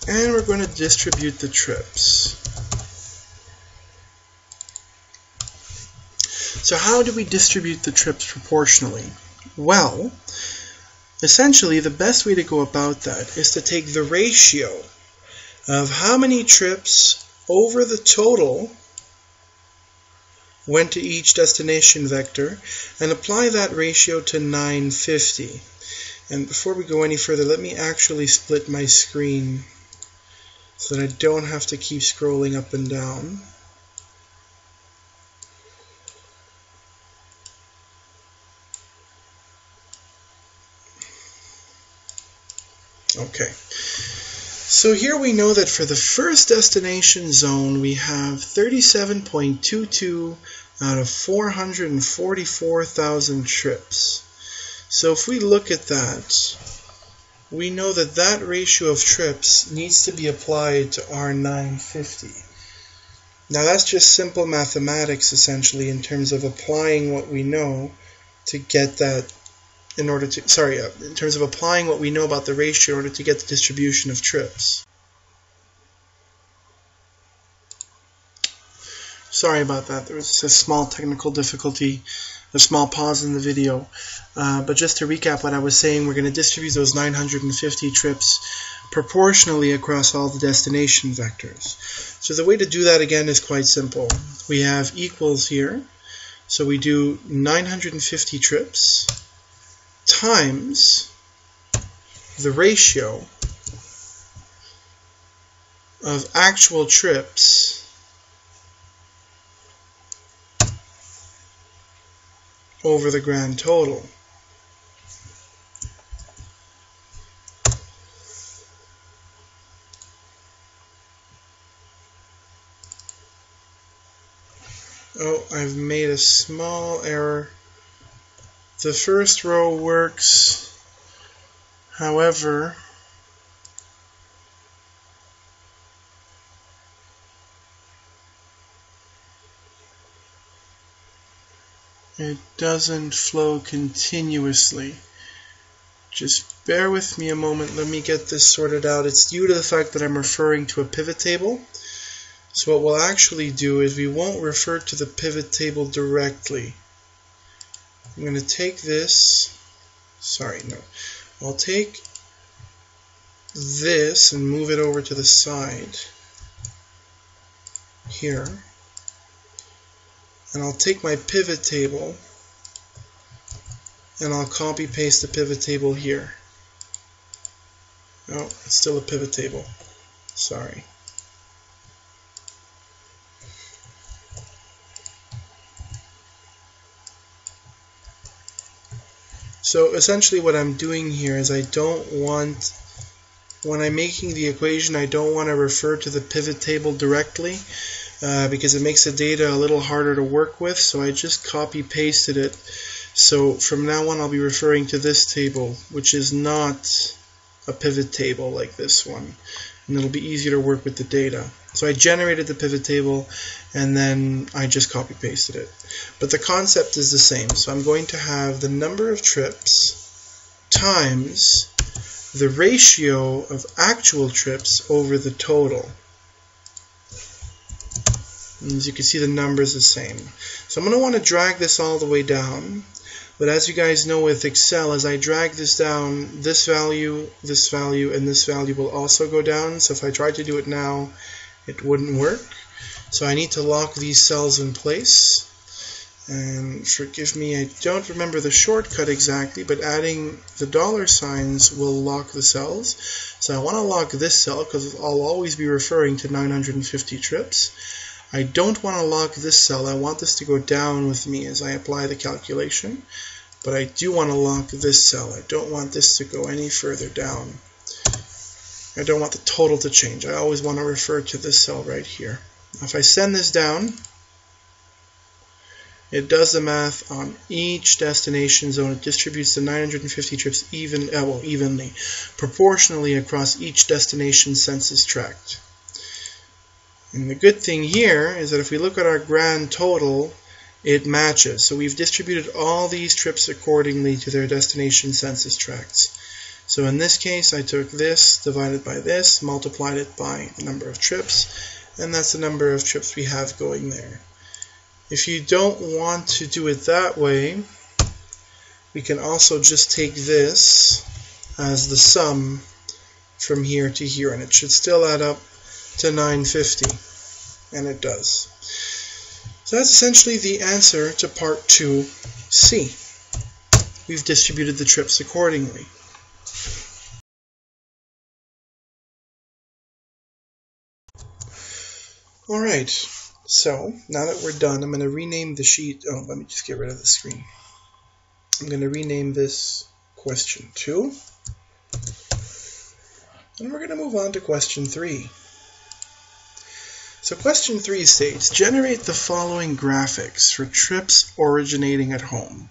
And we're going to distribute the trips. So how do we distribute the trips proportionally? Well, essentially the best way to go about that is to take the ratio of how many trips over the total went to each destination vector and apply that ratio to 950. And before we go any further, let me actually split my screen so that I don't have to keep scrolling up and down. Okay. So here we know that for the first destination zone we have 37.22 out of 444,000 trips. So if we look at that, we know that that ratio of trips needs to be applied to our 950. Now that's just simple mathematics essentially in terms of applying what we know to get that in terms of applying what we know about the ratio in order to get the distribution of trips. Sorry about that, there was a small technical difficulty, a small pause in the video. But just to recap what I was saying, we're going to distribute those 950 trips proportionally across all the destination vectors. So the way to do that again is quite simple. We have equals here, so we do 950 trips times the ratio of actual trips over the grand total. Oh, I've made a small error. The first row works, however, it doesn't flow continuously. Just bear with me a moment, let me get this sorted out. It's due to the fact that I'm referring to a pivot table. So what we'll actually do is we won't refer to the pivot table directly. I'm going to take this, I'll take this and move it over to the side here, and I'll take my pivot table and I'll copy paste the pivot table here. Oh, it's still a pivot table, sorry. So essentially what I'm doing here is when I'm making the equation, I don't want to refer to the pivot table directly because it makes the data a little harder to work with, so I just copy pasted it. So from now on I'll be referring to this table, which is not a pivot table like this one, and it'll be easier to work with the data. So I generated the pivot table and then I just copy pasted it. But the concept is the same. So I'm going to have the number of trips times the ratio of actual trips over the total. And as you can see, the number is the same. So I'm going to want to drag this all the way down. But as you guys know with Excel, as I drag this down, this value, and this value will also go down. So if I tried to do it now, it wouldn't work. So I need to lock these cells in place. And forgive me, I don't remember the shortcut exactly, but adding the dollar signs will lock the cells. So I want to lock this cell because I'll always be referring to 950 trips. I don't want to lock this cell. I want this to go down with me as I apply the calculation. But I do want to lock this cell. I don't want this to go any further down. I don't want the total to change. I always want to refer to this cell right here. If I send this down, it does the math on each destination zone. It distributes the 950 trips evenly, proportionally across each destination census tract. And the good thing here is that if we look at our grand total, it matches. So we've distributed all these trips accordingly to their destination census tracts. So in this case, I took this, divided by this, multiplied it by the number of trips, and that's the number of trips we have going there. If you don't want to do it that way, we can also just take this as the sum from here to here, and it should still add up to 950, and it does. So that's essentially the answer to part 2C. We've distributed the trips accordingly. Alright, so now that we're done, I'm going to rename the sheet. Oh, let me just get rid of the screen. I'm going to rename this question 2. And we're going to move on to question 3. So question 3 states, generate the following graphics for trips originating at home.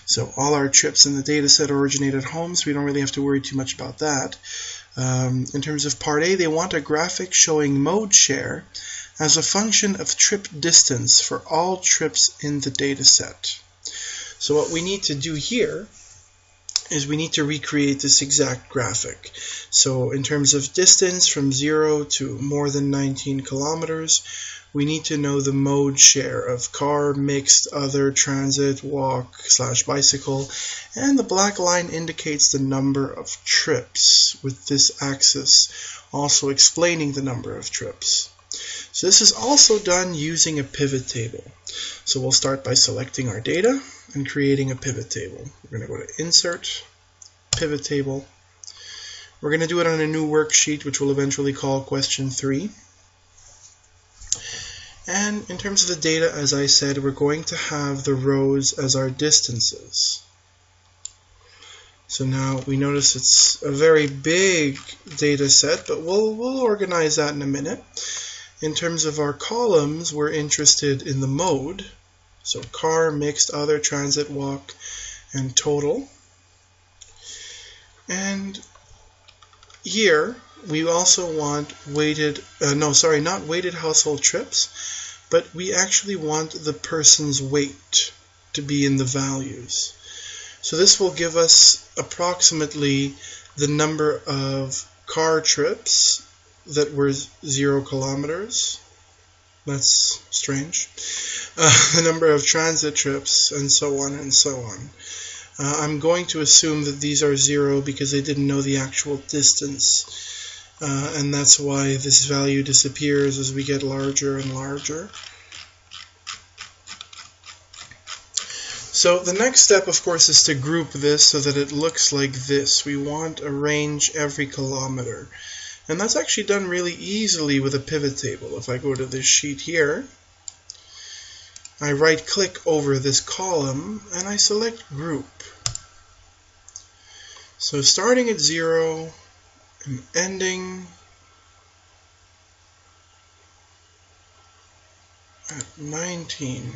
So all our trips in the data set originate at home, so we don't really have to worry too much about that. In terms of part A, they want a graphic showing mode share as a function of trip distance for all trips in the data set. So what we need to do here is we need to recreate this exact graphic. So in terms of distance from 0 to more than 19 kilometers, we need to know the mode share of car, mixed, other, transit, walk, / bicycle, and the black line indicates the number of trips, with this axis also explaining the number of trips. So this is also done using a pivot table. So we'll start by selecting our data and creating a pivot table. We're going to go to Insert, Pivot Table. We're going to do it on a new worksheet, which we'll eventually call Question 3. And in terms of the data, as I said, we're going to have the rows as our distances. So now we notice it's a very big data set, but we'll organize that in a minute. In terms of our columns, we're interested in the mode. So car, mixed, other, transit, walk, and total. And here we also want not weighted household trips, but we actually want the person's weight to be in the values. So this will give us approximately the number of car trips that were 0 kilometers. That's strange. The number of transit trips, and so on and so on. I'm going to assume that these are 0 because they didn't know the actual distance. And that's why this value disappears as we get larger and larger. So the next step, of course, is to group this so that it looks like this. We want a range every kilometer. And that's actually done really easily with a pivot table. If I go to this sheet here, I right-click over this column and I select Group. So starting at 0 and ending at 19.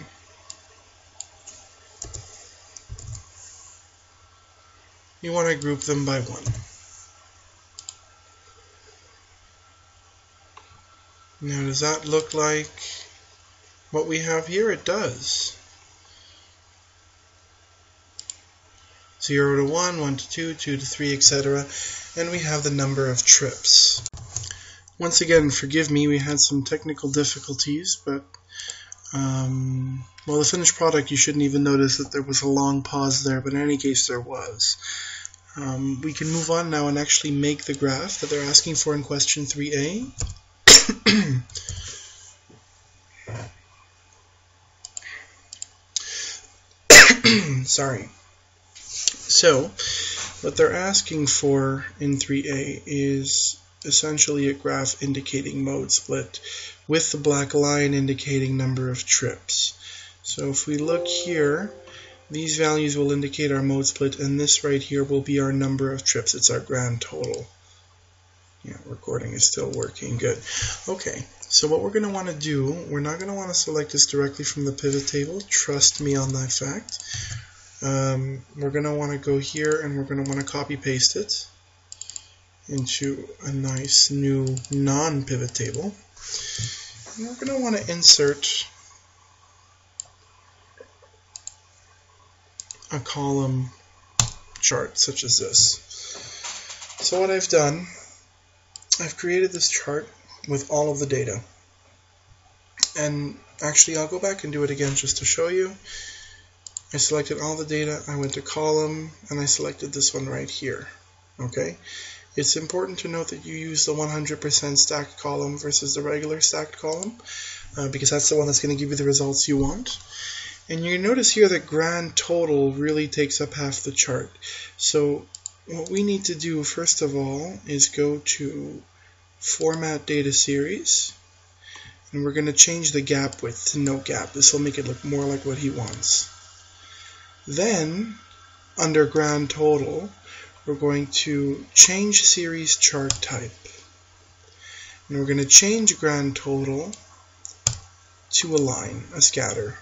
You want to group them by 1. Now, does that look like what we have here? It does. 0 to 1, 1 to 2, 2 to 3, etc. And we have the number of trips. Once again, forgive me, we had some technical difficulties, but Well, the finished product, you shouldn't even notice that there was a long pause there, but in any case there was. We can move on now and actually make the graph that they're asking for in question 3a. Sorry. So, what they're asking for in 3a is essentially a graph indicating mode split with the black line indicating number of trips. So if we look here, these values will indicate our mode split, and this right here will be our number of trips. It's our grand total. Yeah, recording is still working. Good. Okay, so what we're going to want to do, we're not going to want to select this directly from the pivot table. Trust me on that fact. We're going to want to go here and we're going to want to copy paste it into a nice new non-pivot table. And we're going to want to insert a column chart such as this. So what I've done, I've created this chart with all of the data. And actually I'll go back and do it again just to show you. I selected all the data, I went to column, and I selected this one right here. Okay? It's important to note that you use the 100% stacked column versus the regular stacked column, because that's the one that's going to give you the results you want. And you notice here that grand total really takes up half the chart. So what we need to do first of all is go to Format Data Series, and we're going to change the gap width to no gap. This will make it look more like what he wants. Then, under grand total, we're going to change series chart type. And we're going to change grand total to a line, a scatter.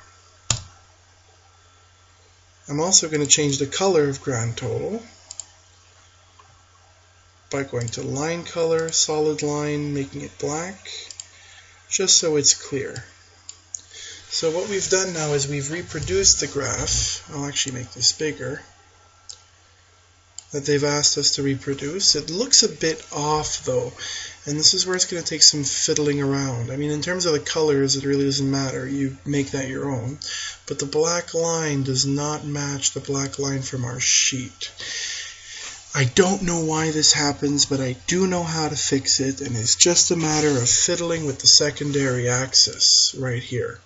I'm also going to change the color of grand total by going to line color, solid line, making it black, just so it's clear. So what we've done now is we've reproduced the graph. I'll actually make this bigger, that they've asked us to reproduce. It looks a bit off though, and this is where it's going to take some fiddling around. I mean, in terms of the colors, it really doesn't matter. You make that your own. But the black line does not match the black line from our sheet. I don't know why this happens, but I do know how to fix it, and it's just a matter of fiddling with the secondary axis right here.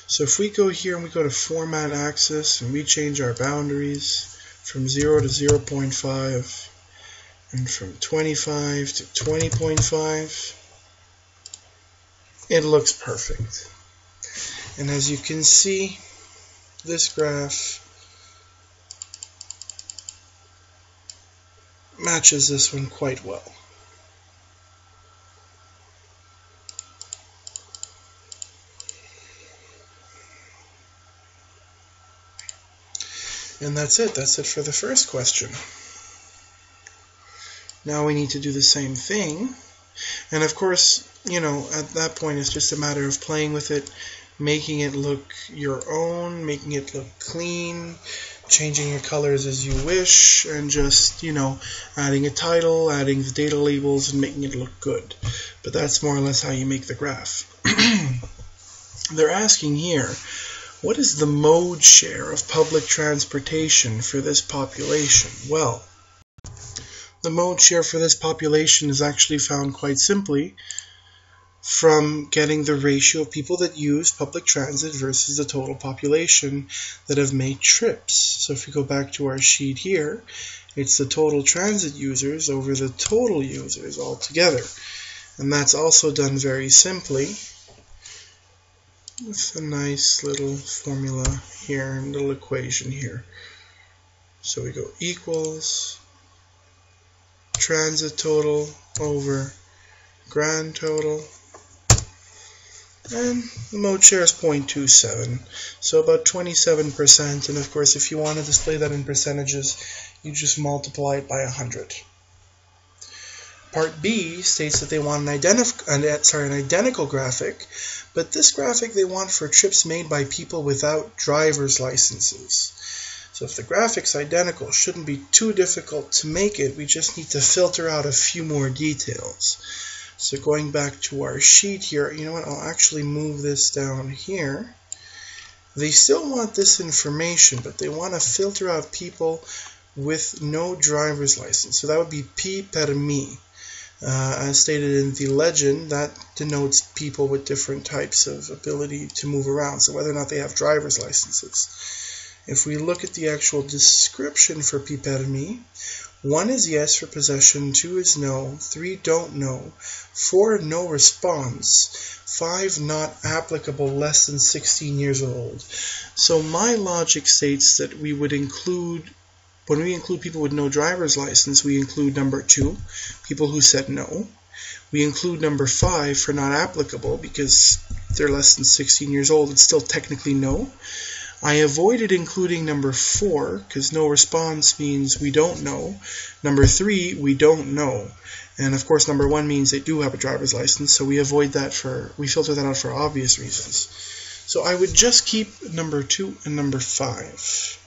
So if we go here and we go to Format Axis and we change our boundaries from 0 to 0.5 and from 25 to 20.5, it looks perfect. And as you can see, this graph matches this one quite well. And that's it. That's it for the first question. Now we need to do the same thing. And of course, you know, at that point it's just a matter of playing with it, making it look your own, making it look clean, changing your colors as you wish, and just, you know, adding a title, adding the data labels, and making it look good. But that's more or less how you make the graph. They're asking here, what is the mode share of public transportation for this population? Well, the mode share for this population is actually found quite simply from getting the ratio of people that use public transit versus the total population that have made trips. So if we go back to our sheet here, it's the total transit users over the total users altogether. And that's also done very simply with a nice little formula here and little equation here. So we go equals transit total over grand total, and the mode share is 0.27, so about 27%. And of course, if you want to display that in percentages, you just multiply it by 100. Part B states that they want an identical graphic, but this graphic they want for trips made by people without driver's licenses. So if the graphic's identical, it shouldn't be too difficult to make it. We just need to filter out a few more details. So going back to our sheet here, you know what, I'll actually move this down here. They still want this information, but they want to filter out people with no driver's license. So that would be P permis. As stated in the legend, that denotes people with different types of ability to move around, so whether or not they have driver's licenses. If we look at the actual description for P permis, 1 is yes for possession, 2 is no, 3 don't know, 4 no response, 5 not applicable, less than 16 years old. So my logic states that we would include, when we include people with no driver's license, we include number 2, people who said no. We include number 5 for not applicable because they're less than 16 years old. It's still technically no. I avoided including number 4 because no response means we don't know. Number 3, we don't know. And of course number 1 means they do have a driver's license, so we avoid that we filter that out for obvious reasons. So I would just keep number 2 and number 5.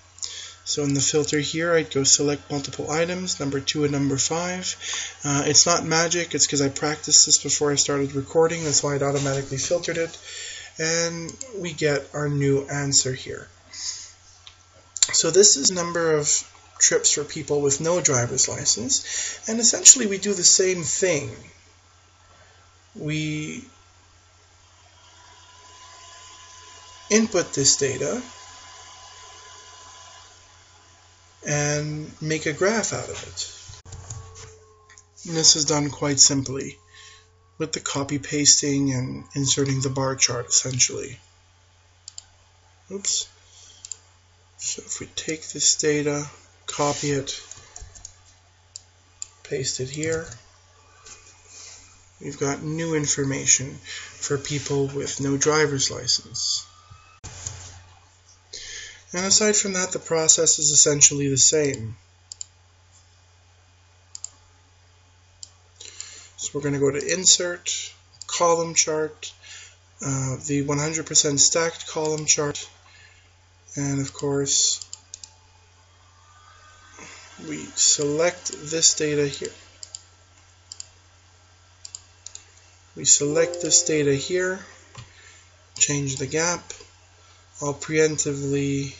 So in the filter here, I'd go select multiple items, number 2 and number 5. It's not magic, it's because I practiced this before I started recording, that's why it automatically filtered it. And we get our new answer here. So this is number of trips for people with no driver's license, and essentially we do the same thing. We input this data and make a graph out of it. And this is done quite simply with the copy pasting and inserting the bar chart essentially. Oops. So if we take this data, copy it, paste it here, we've got new information for people with no driver's license. And aside from that, the process is essentially the same. So we're going to go to Insert, Column Chart, the 100% stacked column chart, and of course we select this data here. We select this data here, change the gap. I'll preemptively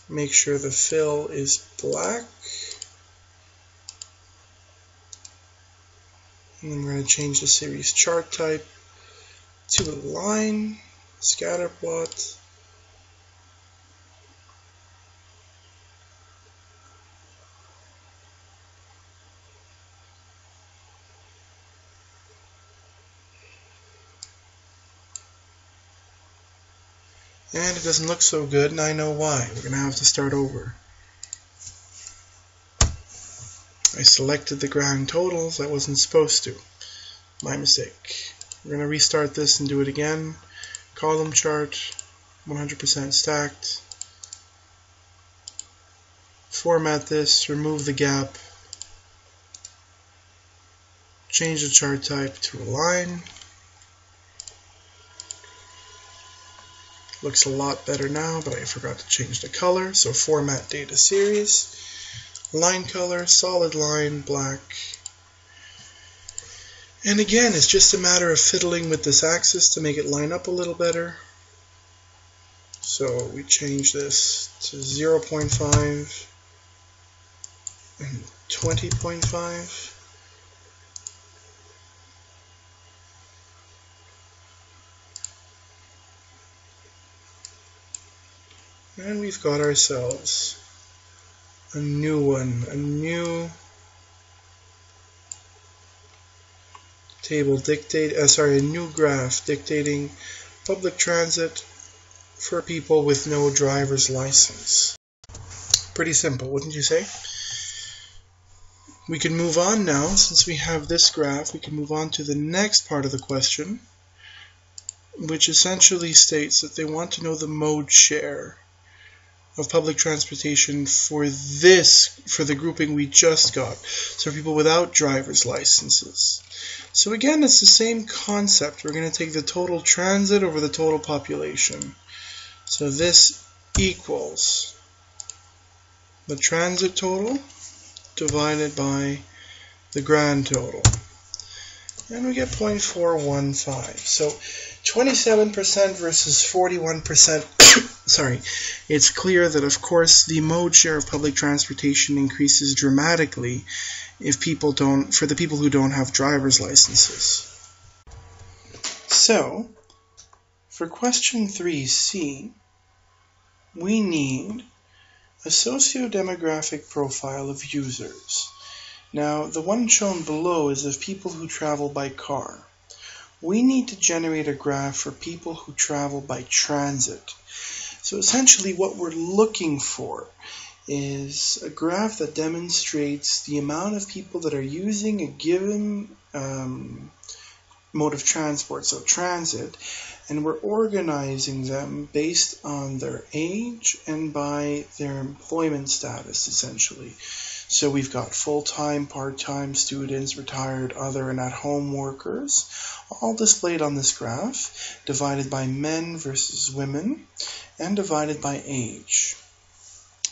make sure the fill is black. And then we're going to change the series chart type to a line, scatter plot. And it doesn't look so good, and I know why. We're going to have to start over. I selected the grand totals. I wasn't supposed to. My mistake. We're going to restart this and do it again. Column chart, 100% stacked. Format this, remove the gap. Change the chart type to a line. Looks a lot better now, but I forgot to change the color. So format data series, line color, solid line, black. And again, it's just a matter of fiddling with this axis to make it line up a little better. So we change this to 0.5 and 20.5. And we've got ourselves a new one, a new table a new graph dictating public transit for people with no driver's license. Pretty simple, wouldn't you say? We can move on now. Since we have this graph, we can move on to the next part of the question, which essentially states that they want to know the mode share of public transportation for the grouping we just got, so people without driver's licenses. So again, it's the same concept. We're going to take the total transit over the total population. So this equals the transit total divided by the grand total. and we get 0.415. So 27% versus 41%. Sorry, it's clear that, of course, the mode share of public transportation increases dramatically for the people who don't have driver's licenses. So, for question 3C, we need a socio-demographic profile of users. Now, the one shown below is of people who travel by car. We need to generate a graph for people who travel by transit. So essentially what we're looking for is a graph that demonstrates the amount of people that are using a given mode of transport, so transit, and we're organizing them based on their age and by their employment status, essentially. So we've got full-time, part-time, students, retired, other, and at-home workers, all displayed on this graph, divided by men versus women, and divided by age.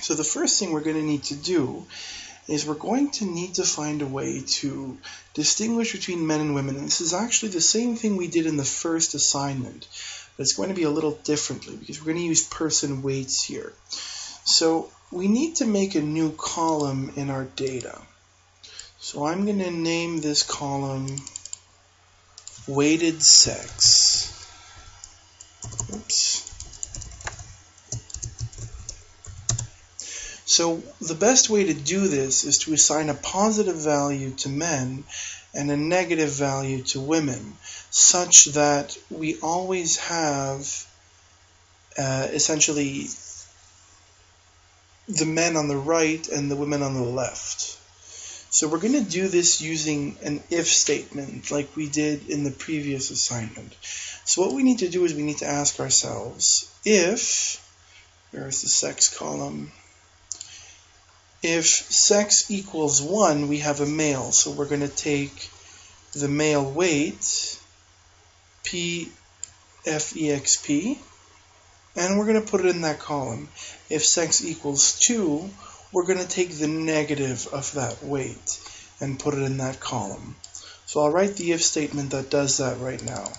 So the first thing we're going to need to do is we're going to need to find a way to distinguish between men and women. And this is actually the same thing we did in the first assignment, but it's going to be a little differently because we're going to use person weights here. So we need to make a new column in our data. So I'm going to name this column weighted sex. Oops. So the best way to do this is to assign a positive value to men and a negative value to women, such that we always have essentially the men on the right and the women on the left. So we're going to do this using an if statement like we did in the previous assignment. So what we need to do is we need to ask ourselves if, where's the sex column? If sex equals 1, we have a male. So we're going to take the male weight, PFEXP, and we're going to put it in that column. If sex equals 2, we're going to take the negative of that weight and put it in that column. So I'll write the if statement that does that right now.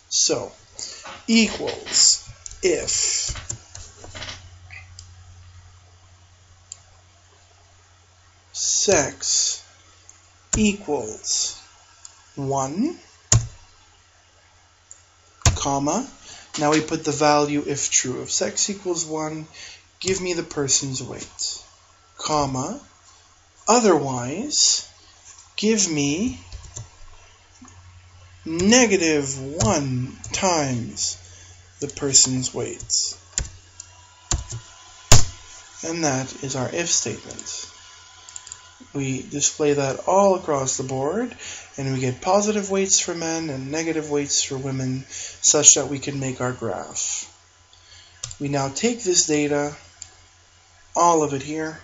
So, equals if sex equals 1, comma, now we put the value if true. If sex equals 1, give me the person's weight, comma, otherwise, give me -1 times the person's weight. And that is our if statement. We display that all across the board, and we get positive weights for men and negative weights for women, such that we can make our graph. We now take this data, all of it here,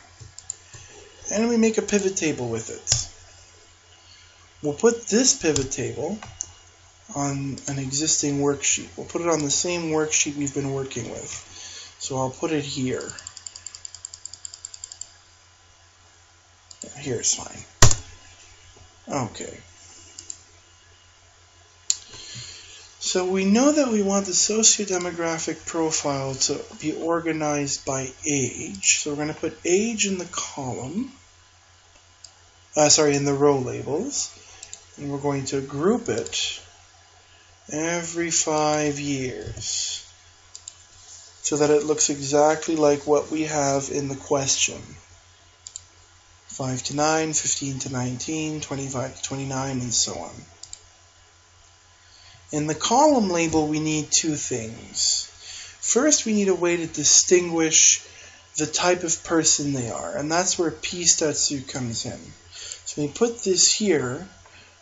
and we make a pivot table with it. We'll put this pivot table on an existing worksheet. We'll put it on the same worksheet we've been working with. So I'll put it here. Here's fine. Okay. So we know that we want the socio-demographic profile to be organized by age. So we're going to put age in the column, in the row labels, and we're going to group it every 5 years so that it looks exactly like what we have in the question. 5 to 9, 15 to 19, 25 to 29, and so on. In the column label, we need two things. First, we need a way to distinguish the type of person they are, and that's where P-Statsu comes in. So when we put this here,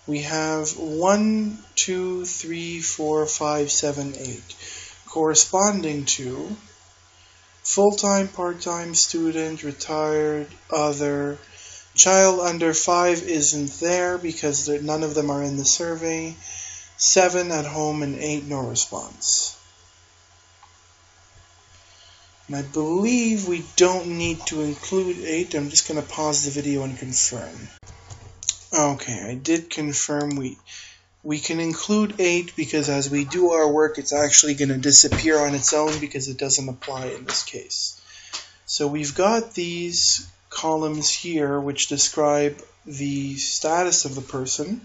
we have 1, 2, 3, 4, 5, 7, 8, corresponding to full-time, part-time, student, retired, other. Child under 5 isn't there because none of them are in the survey. 7 at home and 8 no response. And I believe we don't need to include 8. I'm just going to pause the video and confirm. Okay, I did confirm we We can include 8 because as we do our work, it's actually going to disappear on its own because it doesn't apply in this case. So we've got these columns here which describe the status of the person.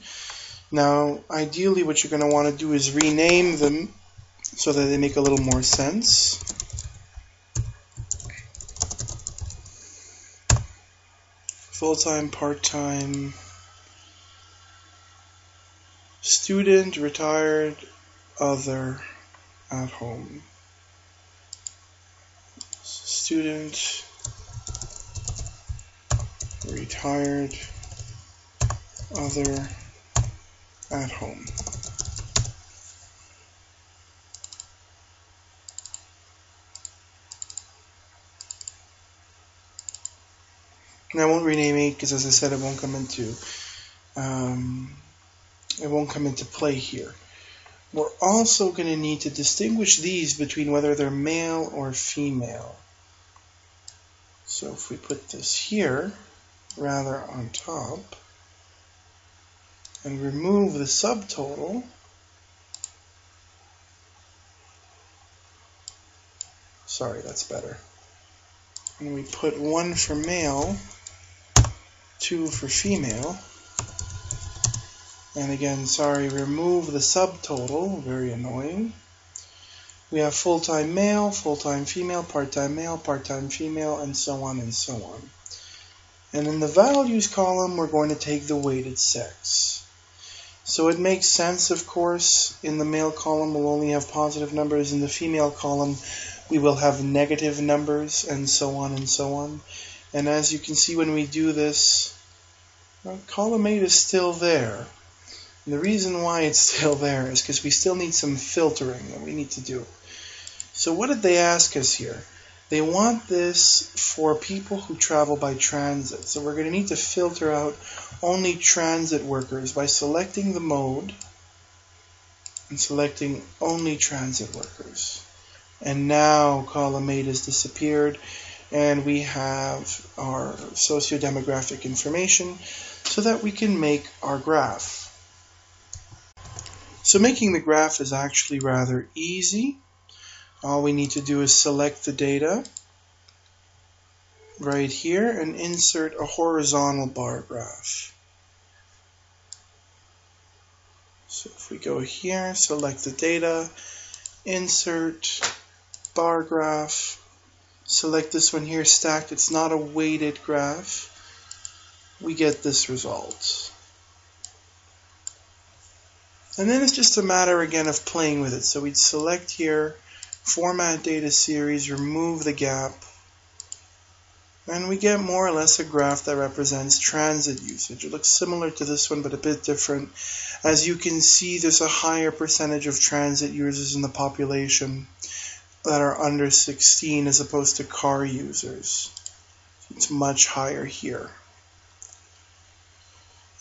Now, ideally what you're going to want to do is rename them so that they make a little more sense. Full-time, part-time, student, retired, other, at home. Student, retired, other, at home. And I won't rename 8 because, as I said, it won't come into play here. We're also going to need to distinguish these between whether they're male or female. So if we put this here, rather on top, and remove the subtotal, sorry, that's better. And we put 1 for male, 2 for female, and again, sorry, remove the subtotal, very annoying. We have full-time male, full-time female, part-time female, and so on and so on. And in the values column, we're going to take the weighted sex. So it makes sense, of course, in the male column we'll only have positive numbers, in the female column we will have negative numbers, and so on and so on. And as you can see when we do this, column 8 is still there. And the reason why it's still there is because we still need some filtering that we need to do. So what did they ask us here? They want this for people who travel by transit. So we're going to need to filter out only transit workers by selecting the mode and selecting only transit workers. And now column 8 has disappeared and we have our socio-demographic information so that we can make our graph. So making the graph is actually rather easy. All we need to do is select the data right here and insert a horizontal bar graph. So if we go here, select the data, insert bar graph, select this one here, stacked, it's not a weighted graph, we get this result. And then it's just a matter again of playing with it. So we'd select here, format data series, remove the gap, and we get more or less a graph that represents transit usage. It looks similar to this one but a bit different. As you can see, there's a higher percentage of transit users in the population that are under 16 as opposed to car users. It's much higher here.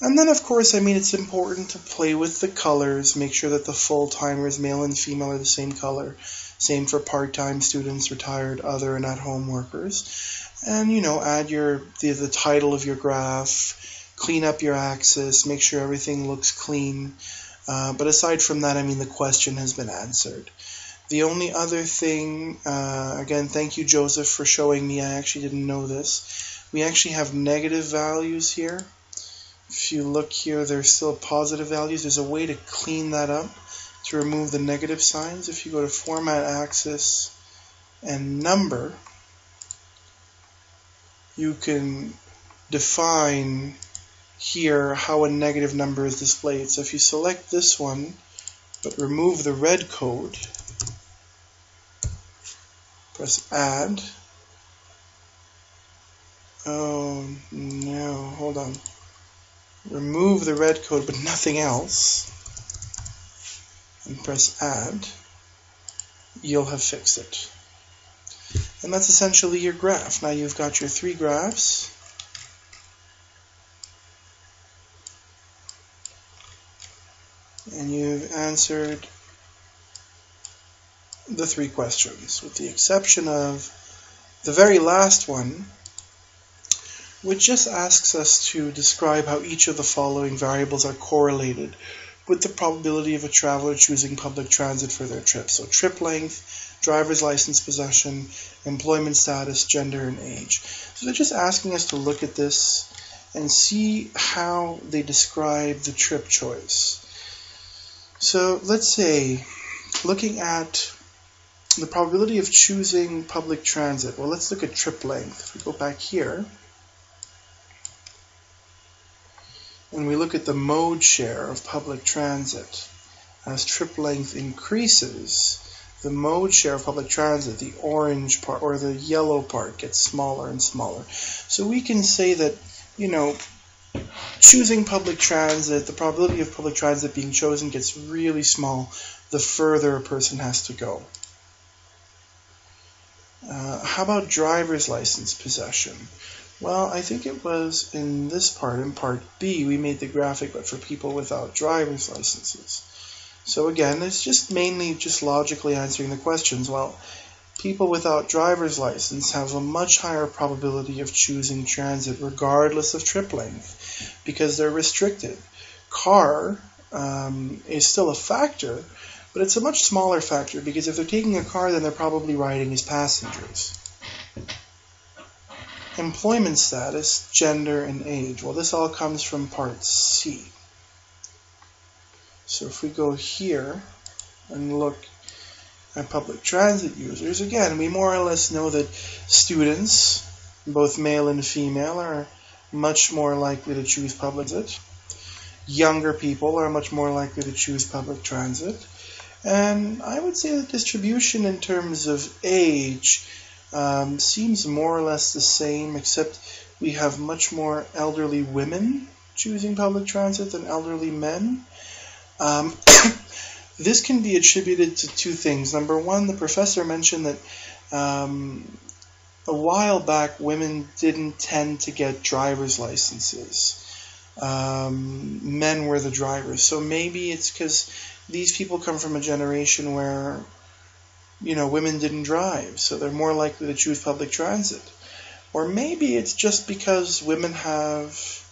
And then, of course, it's important to play with the colors, make sure that the full-timers, male and female, are the same color. Same for part-time students, retired, other, and at-home workers. And, add the title of your graph, clean up your axis, make sure everything looks clean. But aside from that, the question has been answered. The only other thing, again, thank you, Joseph, for showing me. I actually didn't know this. We actually have negative values here. If you look here, there's still positive values. There's a way to clean that up, to remove the negative signs. If you go to Format Axis and Number, you can define here how a negative number is displayed. So if you select this one, but remove the red code, press Add. Oh no, hold on. Remove the red code but nothing else, and press Add, you'll have fixed it. And that's essentially your graph. Now you've got your 3 graphs. And you've answered the 3 questions, with the exception of the very last one, which just asks us to describe how each of the following variables are correlated with the probability of a traveler choosing public transit for their trip. So trip length, driver's license possession, employment status, gender, and age. So they're just asking us to look at this and see how they describe the trip choice. So let's say, looking at the probability of choosing public transit. Well, let's look at trip length. If we go back here, and we look at the mode share of public transit, as trip length increases, the mode share of public transit, the orange part or the yellow part, gets smaller and smaller. So we can say that, choosing public transit, the probability of public transit being chosen gets really small the further a person has to go. How about driver's license possession? Well, I think it was in this part, in part B, we made the graphic, but for people without driver's licenses. So again, it's just mainly just logically answering the questions. Well, people without driver's license have a much higher probability of choosing transit regardless of trip length because they're restricted. Car is still a factor, but it's a much smaller factor because if they're taking a car, then they're probably riding as passengers. Employment status, gender, and age. Well, this all comes from part C. So if we go here and look at public transit users, again, we more or less know that students, both male and female, are much more likely to choose public transit. Younger people are much more likely to choose public transit. And I would say the distribution in terms of age seems more or less the same, except we have much more elderly women choosing public transit than elderly men. This can be attributed to two things. Number one, the professor mentioned that a while back women didn't tend to get driver's licenses. Men were the drivers. So maybe it's because these people come from a generation where, women didn't drive, so they're more likely to choose public transit. Or maybe it's just because women have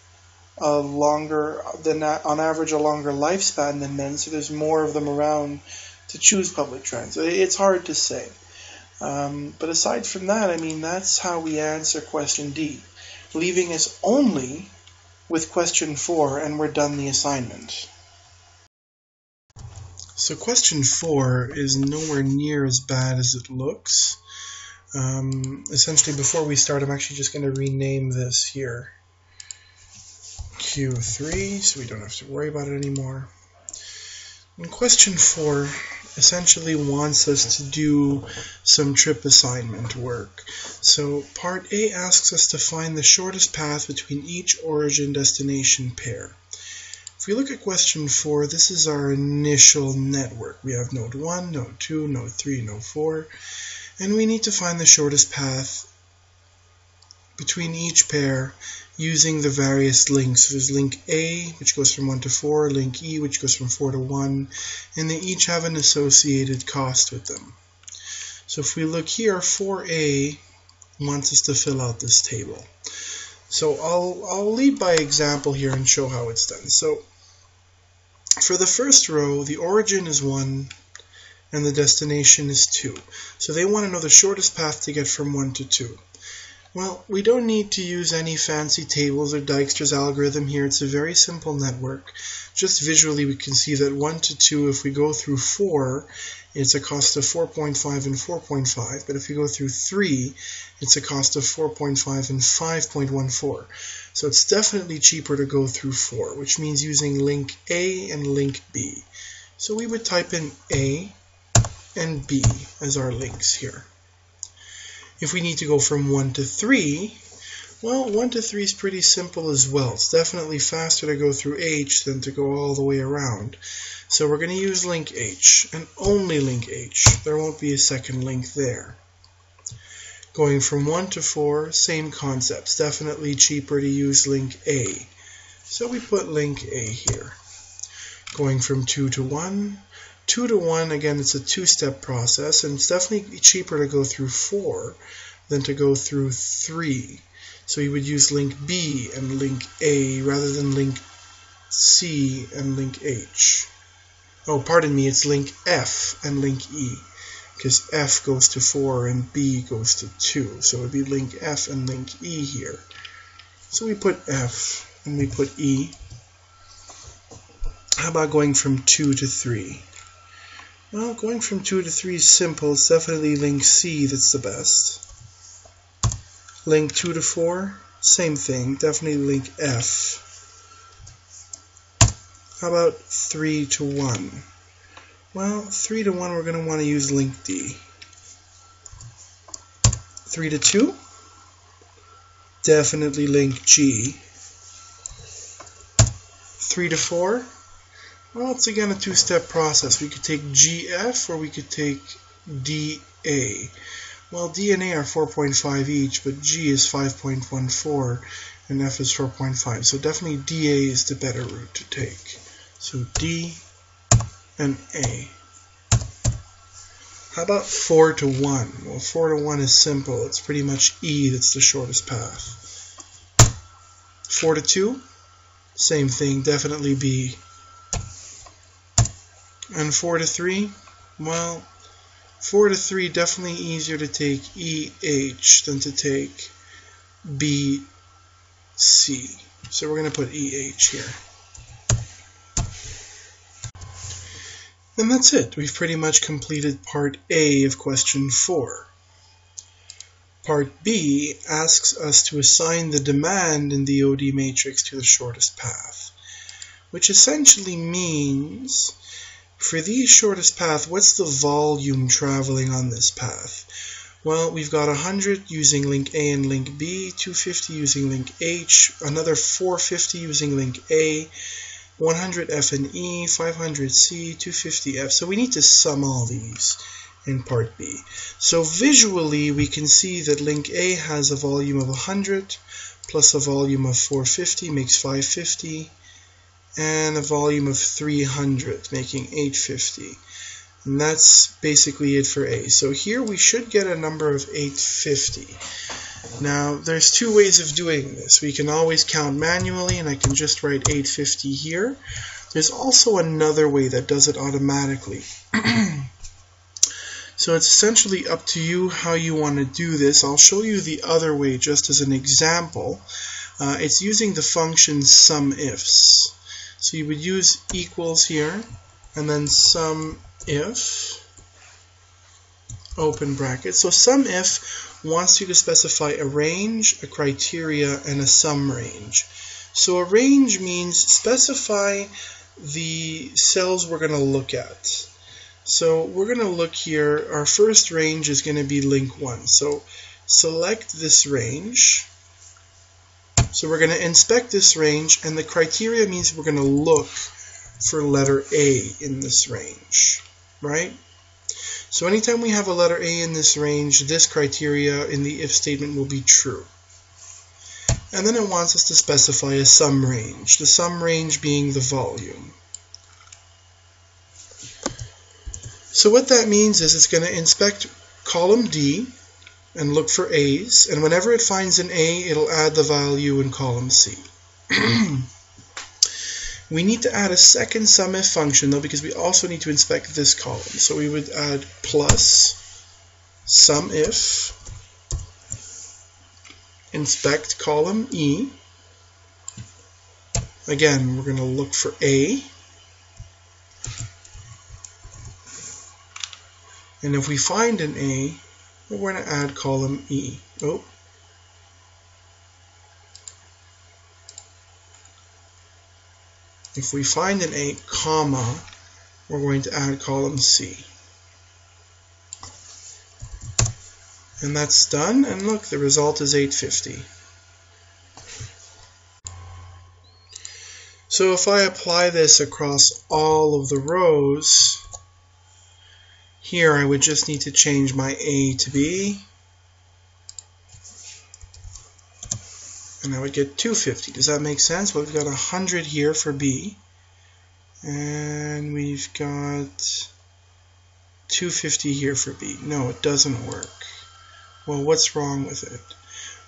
on average a longer lifespan than men, so there's more of them around to choose public transit. It's hard to say. But aside from that, that's how we answer question D, leaving us only with question 4, and we're done the assignment. So question 4 is nowhere near as bad as it looks. Essentially, before we start, I'm actually just going to rename this here Q3, so we don't have to worry about it anymore. And question 4 essentially wants us to do some trip assignment work. So part A asks us to find the shortest path between each origin-destination pair. If we look at question 4, this is our initial network. We have node 1, node 2, node 3, node 4, and we need to find the shortest path between each pair using the various links. So there's link A, which goes from 1 to 4, link E, which goes from 4 to 1, and they each have an associated cost with them. So if we look here, 4A wants us to fill out this table. So I'll lead by example here and show how it's done. So for the first row, the origin is 1 and the destination is 2. So they want to know the shortest path to get from 1 to 2. Well, we don't need to use any fancy tables or Dijkstra's algorithm here. It's a very simple network. Just visually we can see that 1 to 2, if we go through 4, it's a cost of 4.5 and 4.5. But if we go through 3, it's a cost of 4.5 and 5.14. So it's definitely cheaper to go through 4, which means using link A and link B. So we would type in A and B as our links here. If we need to go from 1 to 3, well, 1 to 3 is pretty simple as well. It's definitely faster to go through H than to go all the way around. So we're going to use link H, and only link H. There won't be a second link there. Going from 1 to 4, same concepts. Definitely cheaper to use link A. So we put link A here. Going from 2 to 1. 2 to 1, again, it's a two-step process, and it's definitely cheaper to go through 4 than to go through 3. So you would use link B and link A rather than link C and link H. Oh, pardon me, it's link F and link E, because F goes to 4 and B goes to 2. So it would be link F and link E here. So we put F and we put E. How about going from 2 to 3? Well, going from 2 to 3 is simple. It's definitely link C that's the best. Link 2 to 4, same thing, definitely link F. How about 3 to 1? Well, 3 to 1 we're going to want to use link D. 3 to 2? Definitely link G. 3 to 4? Well, it's again a two-step process. We could take GF or we could take DA. Well, D and A are 4.5 each, but G is 5.14 and F is 4.5. So definitely DA is the better route to take. So D and A. How about 4 to 1? Well, 4 to 1 is simple. It's pretty much E that's the shortest path. 4 to 2? Same thing, definitely B. And 4 to 3? Well, 4 to 3 definitely easier to take EH than to take BC. So we're going to put EH here. And that's it. We've pretty much completed part A of question 4. Part B asks us to assign the demand in the OD matrix to the shortest path, which essentially means for the shortest path, what's the volume traveling on this path? Well, we've got 100 using link A and link B, 250 using link H, another 450 using link A, 100 F and E, 500 C, 250 F. So we need to sum all these in part B. So visually we can see that link A has a volume of 100 plus a volume of 450 makes 550 and a volume of 300 making 850. And that's basically it for A. So here we should get a number of 850. Now, there's two ways of doing this. We can always count manually, and I can just write 850 here. There's also another way that does it automatically. So it's essentially up to you how you want to do this. I'll show you the other way just as an example. It's using the function SUMIFs. So you would use equals here, and then SUMIF, open bracket. So SUMIF wants you to specify a range, a criteria, and a sum range. So a range means specify the cells we're going to look at. So we're going to look here, our first range is going to be link 1. So select this range. So we're going to inspect this range, and the criteria means we're going to look for letter A in this range, right? So anytime we have a letter A in this range, this criteria in the if statement will be true. And then it wants us to specify a sum range, the sum range being the volume. So what that means is it's going to inspect column D and look for A's, and whenever it finds an A, it'll add the value in column C. We need to add a second SUMIF function though, because we also need to inspect this column. So we would add plus SUMIF inspect column E. Again, we're going to look for A. And if we find an A, we're going to add column E. Oh. If we find an A, comma, we're going to add column C. And that's done, and look, the result is 850. So if I apply this across all of the rows, here I would just need to change my A to B, and I would get 250. Does that make sense? Well, we've got 100 here for B, and we've got 250 here for B. No, it doesn't work. Well, what's wrong with it?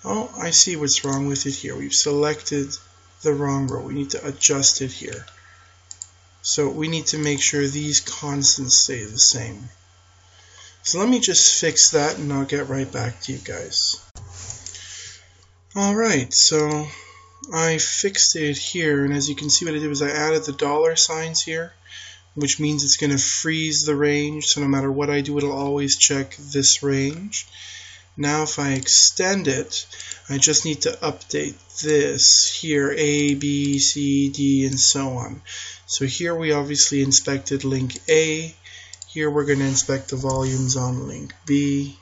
Oh, I see what's wrong with it here. We've selected the wrong row. We need to adjust it here. So we need to make sure these constants stay the same. So let me just fix that and I'll get right back to you guys. Alright, so I fixed it here, and as you can see what I did was I added the dollar signs here, which means it's going to freeze the range, so no matter what I do it'll always check this range. Now if I extend it, I just need to update this here, A, B, C, D, and so on. So here we obviously inspected link A. Here we're going to inspect the volumes on link B.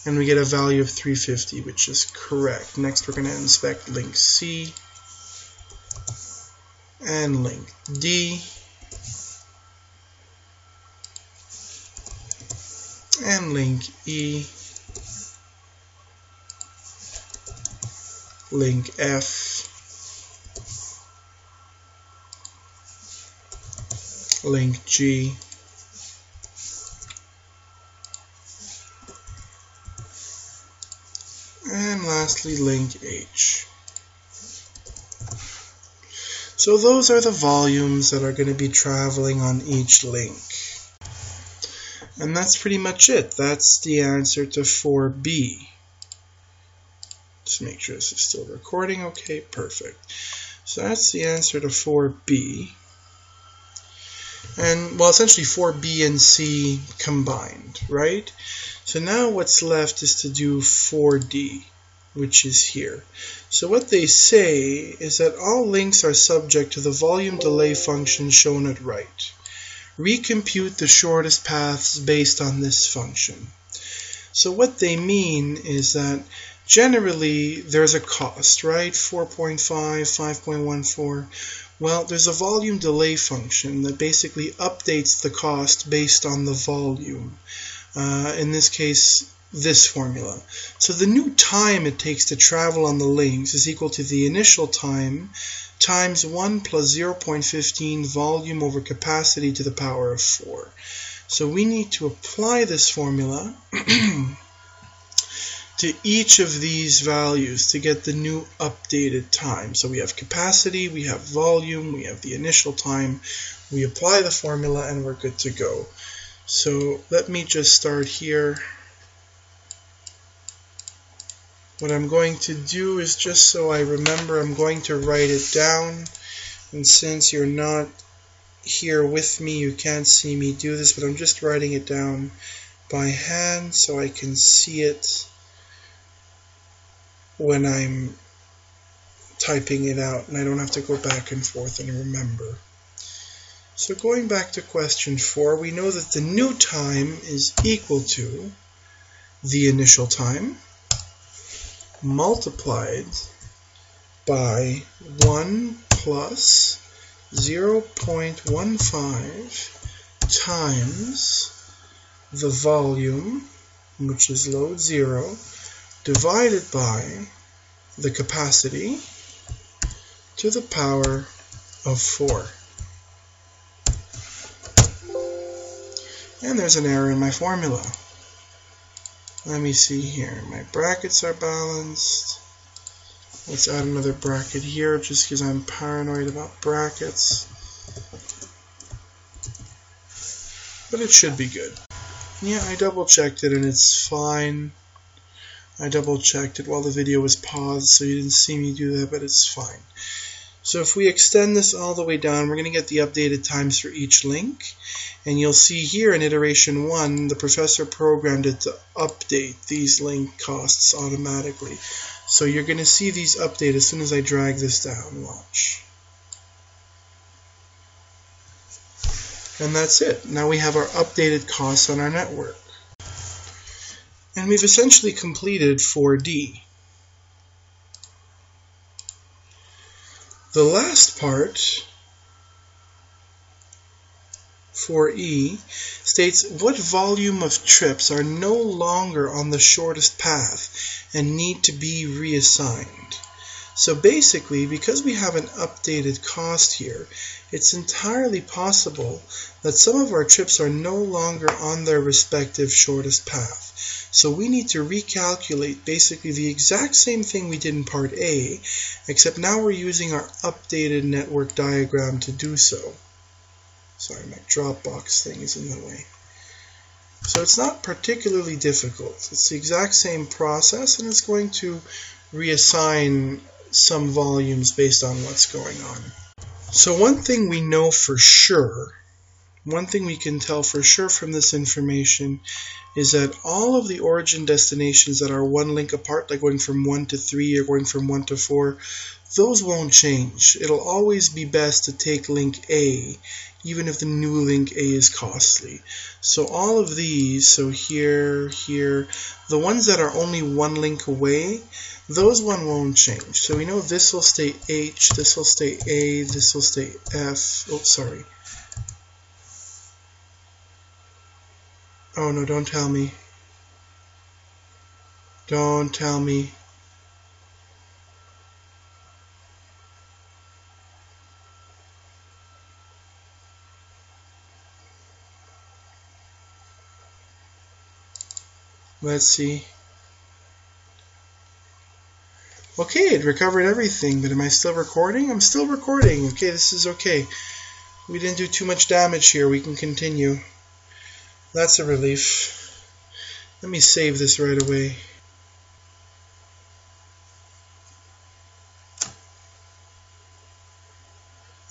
And we get a value of 350, which is correct. Next we're going to inspect link C and link D. And link E, link F, link G, and lastly link H. So those are the volumes that are going to be traveling on each link. And that's pretty much it. That's the answer to 4B. Just make sure this is still recording. Okay, perfect. So that's the answer to 4B. And, well, essentially 4B and C combined, right? So now what's left is to do 4D, which is here. So what they say is that all links are subject to the volume delay function shown at right. Recompute the shortest paths based on this function. So what they mean is that generally there's a cost, right? 4.5, 5.14. Well, there's a volume delay function that basically updates the cost based on the volume. In this case, this formula. So the new time it takes to travel on the links is equal to the initial time times 1 plus 0.15 volume over capacity to the power of 4. So we need to apply this formula to each of these values to get the new updated time. So we have capacity, we have volume, we have the initial time. We apply the formula and we're good to go. So let me just start here. What I'm going to do is, just so I remember, I'm going to write it down. And since you're not here with me, you can't see me do this, but I'm just writing it down by hand so I can see it when I'm typing it out, and I don't have to go back and forth and remember. So going back to question 4, we know that the new time is equal to the initial time multiplied by 1 plus 0.15 times the volume, which is load 0, divided by the capacity to the power of 4. And there's an error in my formula. Let me see here. My brackets are balanced. Let's add another bracket here just because I'm paranoid about brackets. But it should be good. Yeah, I double checked it and it's fine. I double checked it while the video was paused, so you didn't see me do that, but it's fine. So if we extend this all the way down, we're going to get the updated times for each link. And you'll see here in iteration 1, the professor programmed it to update these link costs automatically. So you're going to see these update as soon as I drag this down. Watch. And that's it. Now we have our updated costs on our network. And we've essentially completed 4D. The last part, 4E, states what volume of trips are no longer on the shortest path and need to be reassigned. So basically, because we have an updated cost here, it's entirely possible that some of our trips are no longer on their respective shortest path. So we need to recalculate basically the exact same thing we did in part A, except now we're using our updated network diagram to do so. Sorry, my Dropbox thing is in the way. So it's not particularly difficult. It's the exact same process, and it's going to reassign some volumes based on what's going on. So one thing we know for sure, one thing we can tell for sure from this information is that all of the origin destinations that are one link apart, like going from 1 to 3 or going from 1 to 4, those won't change. It'll always be best to take link A, even if the new link A is costly. So all of these, so here, here, the ones that are only one link away, those one won't change. So we know this will stay H, this will stay A, this will stay F. Oh, sorry. Oh no, don't tell me. Don't tell me. Let's see. Okay, it recovered everything, but am I still recording? I'm still recording. Okay, this is okay. We didn't do too much damage here. We can continue. That's a relief. Let me save this right away.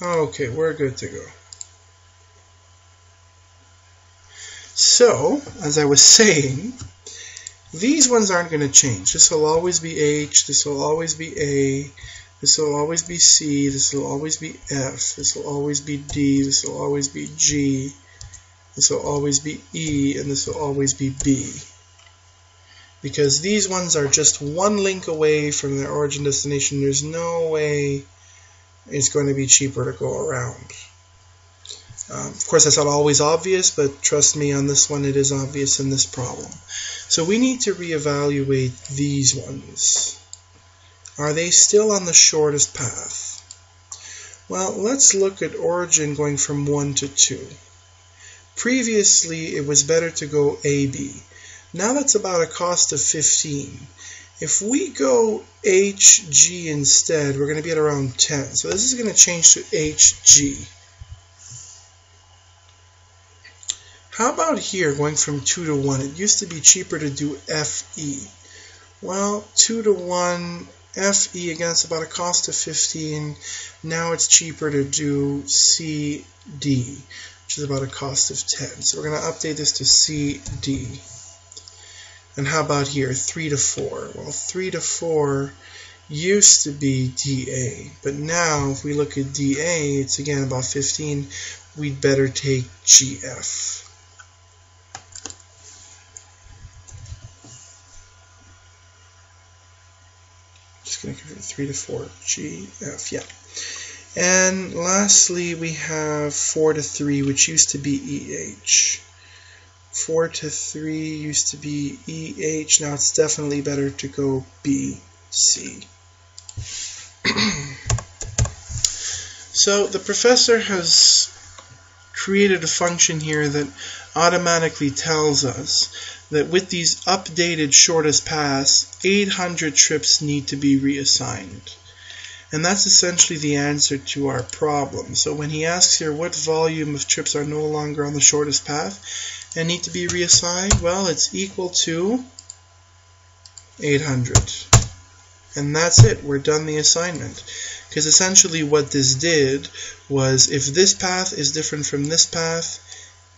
Okay, we're good to go. So, as I was saying, these ones aren't going to change. This will always be H, this will always be A, this will always be C, this will always be F, this will always be D, this will always be G, this will always be E, and this will always be B. Because these ones are just one link away from their origin destination. There's no way it's going to be cheaper to go around. Of course, that's not always obvious, but trust me, on this one it is obvious in this problem. So we need to reevaluate these ones. Are they still on the shortest path? Well, let's look at origin going from 1 to 2. Previously, it was better to go AB. Now that's about a cost of 15. If we go HG instead, we're going to be at around 10. So this is going to change to HG. How about here, going from 2 to 1? It used to be cheaper to do FE. Well, 2 to 1, FE, again, it's about a cost of 15. Now it's cheaper to do CD, which is about a cost of 10. So we're going to update this to CD. And how about here, 3 to 4? Well, 3 to 4 used to be DA, but now if we look at DA, it's again about 15. We'd better take GF. Just going to convert 3 to 4, GF, yeah. And lastly, we have 4 to 3, which used to be EH. 4 to 3 used to be EH. Now it's definitely better to go BC. So the professor has created a function here that automatically tells us that with these updated shortest paths, 800 trips need to be reassigned. And that's essentially the answer to our problem. So when he asks here what volume of trips are no longer on the shortest path and need to be reassigned, well, it's equal to 800. And that's it. We're done the assignment. Because essentially what this did was, if this path is different from this path,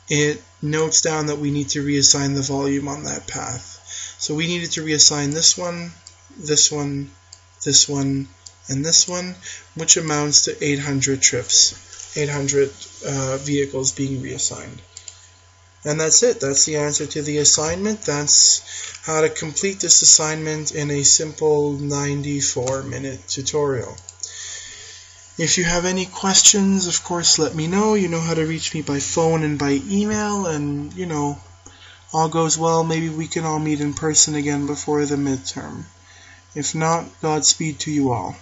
it notes down that we need to reassign the volume on that path. So we needed to reassign this one, this one, this one, and this one, which amounts to 800 trips, 800 vehicles being reassigned. And that's it. That's the answer to the assignment. That's how to complete this assignment in a simple 94-minute tutorial. If you have any questions, of course, let me know. You know how to reach me by phone and by email, and, you know, all goes well, maybe we can all meet in person again before the midterm. If not, Godspeed to you all.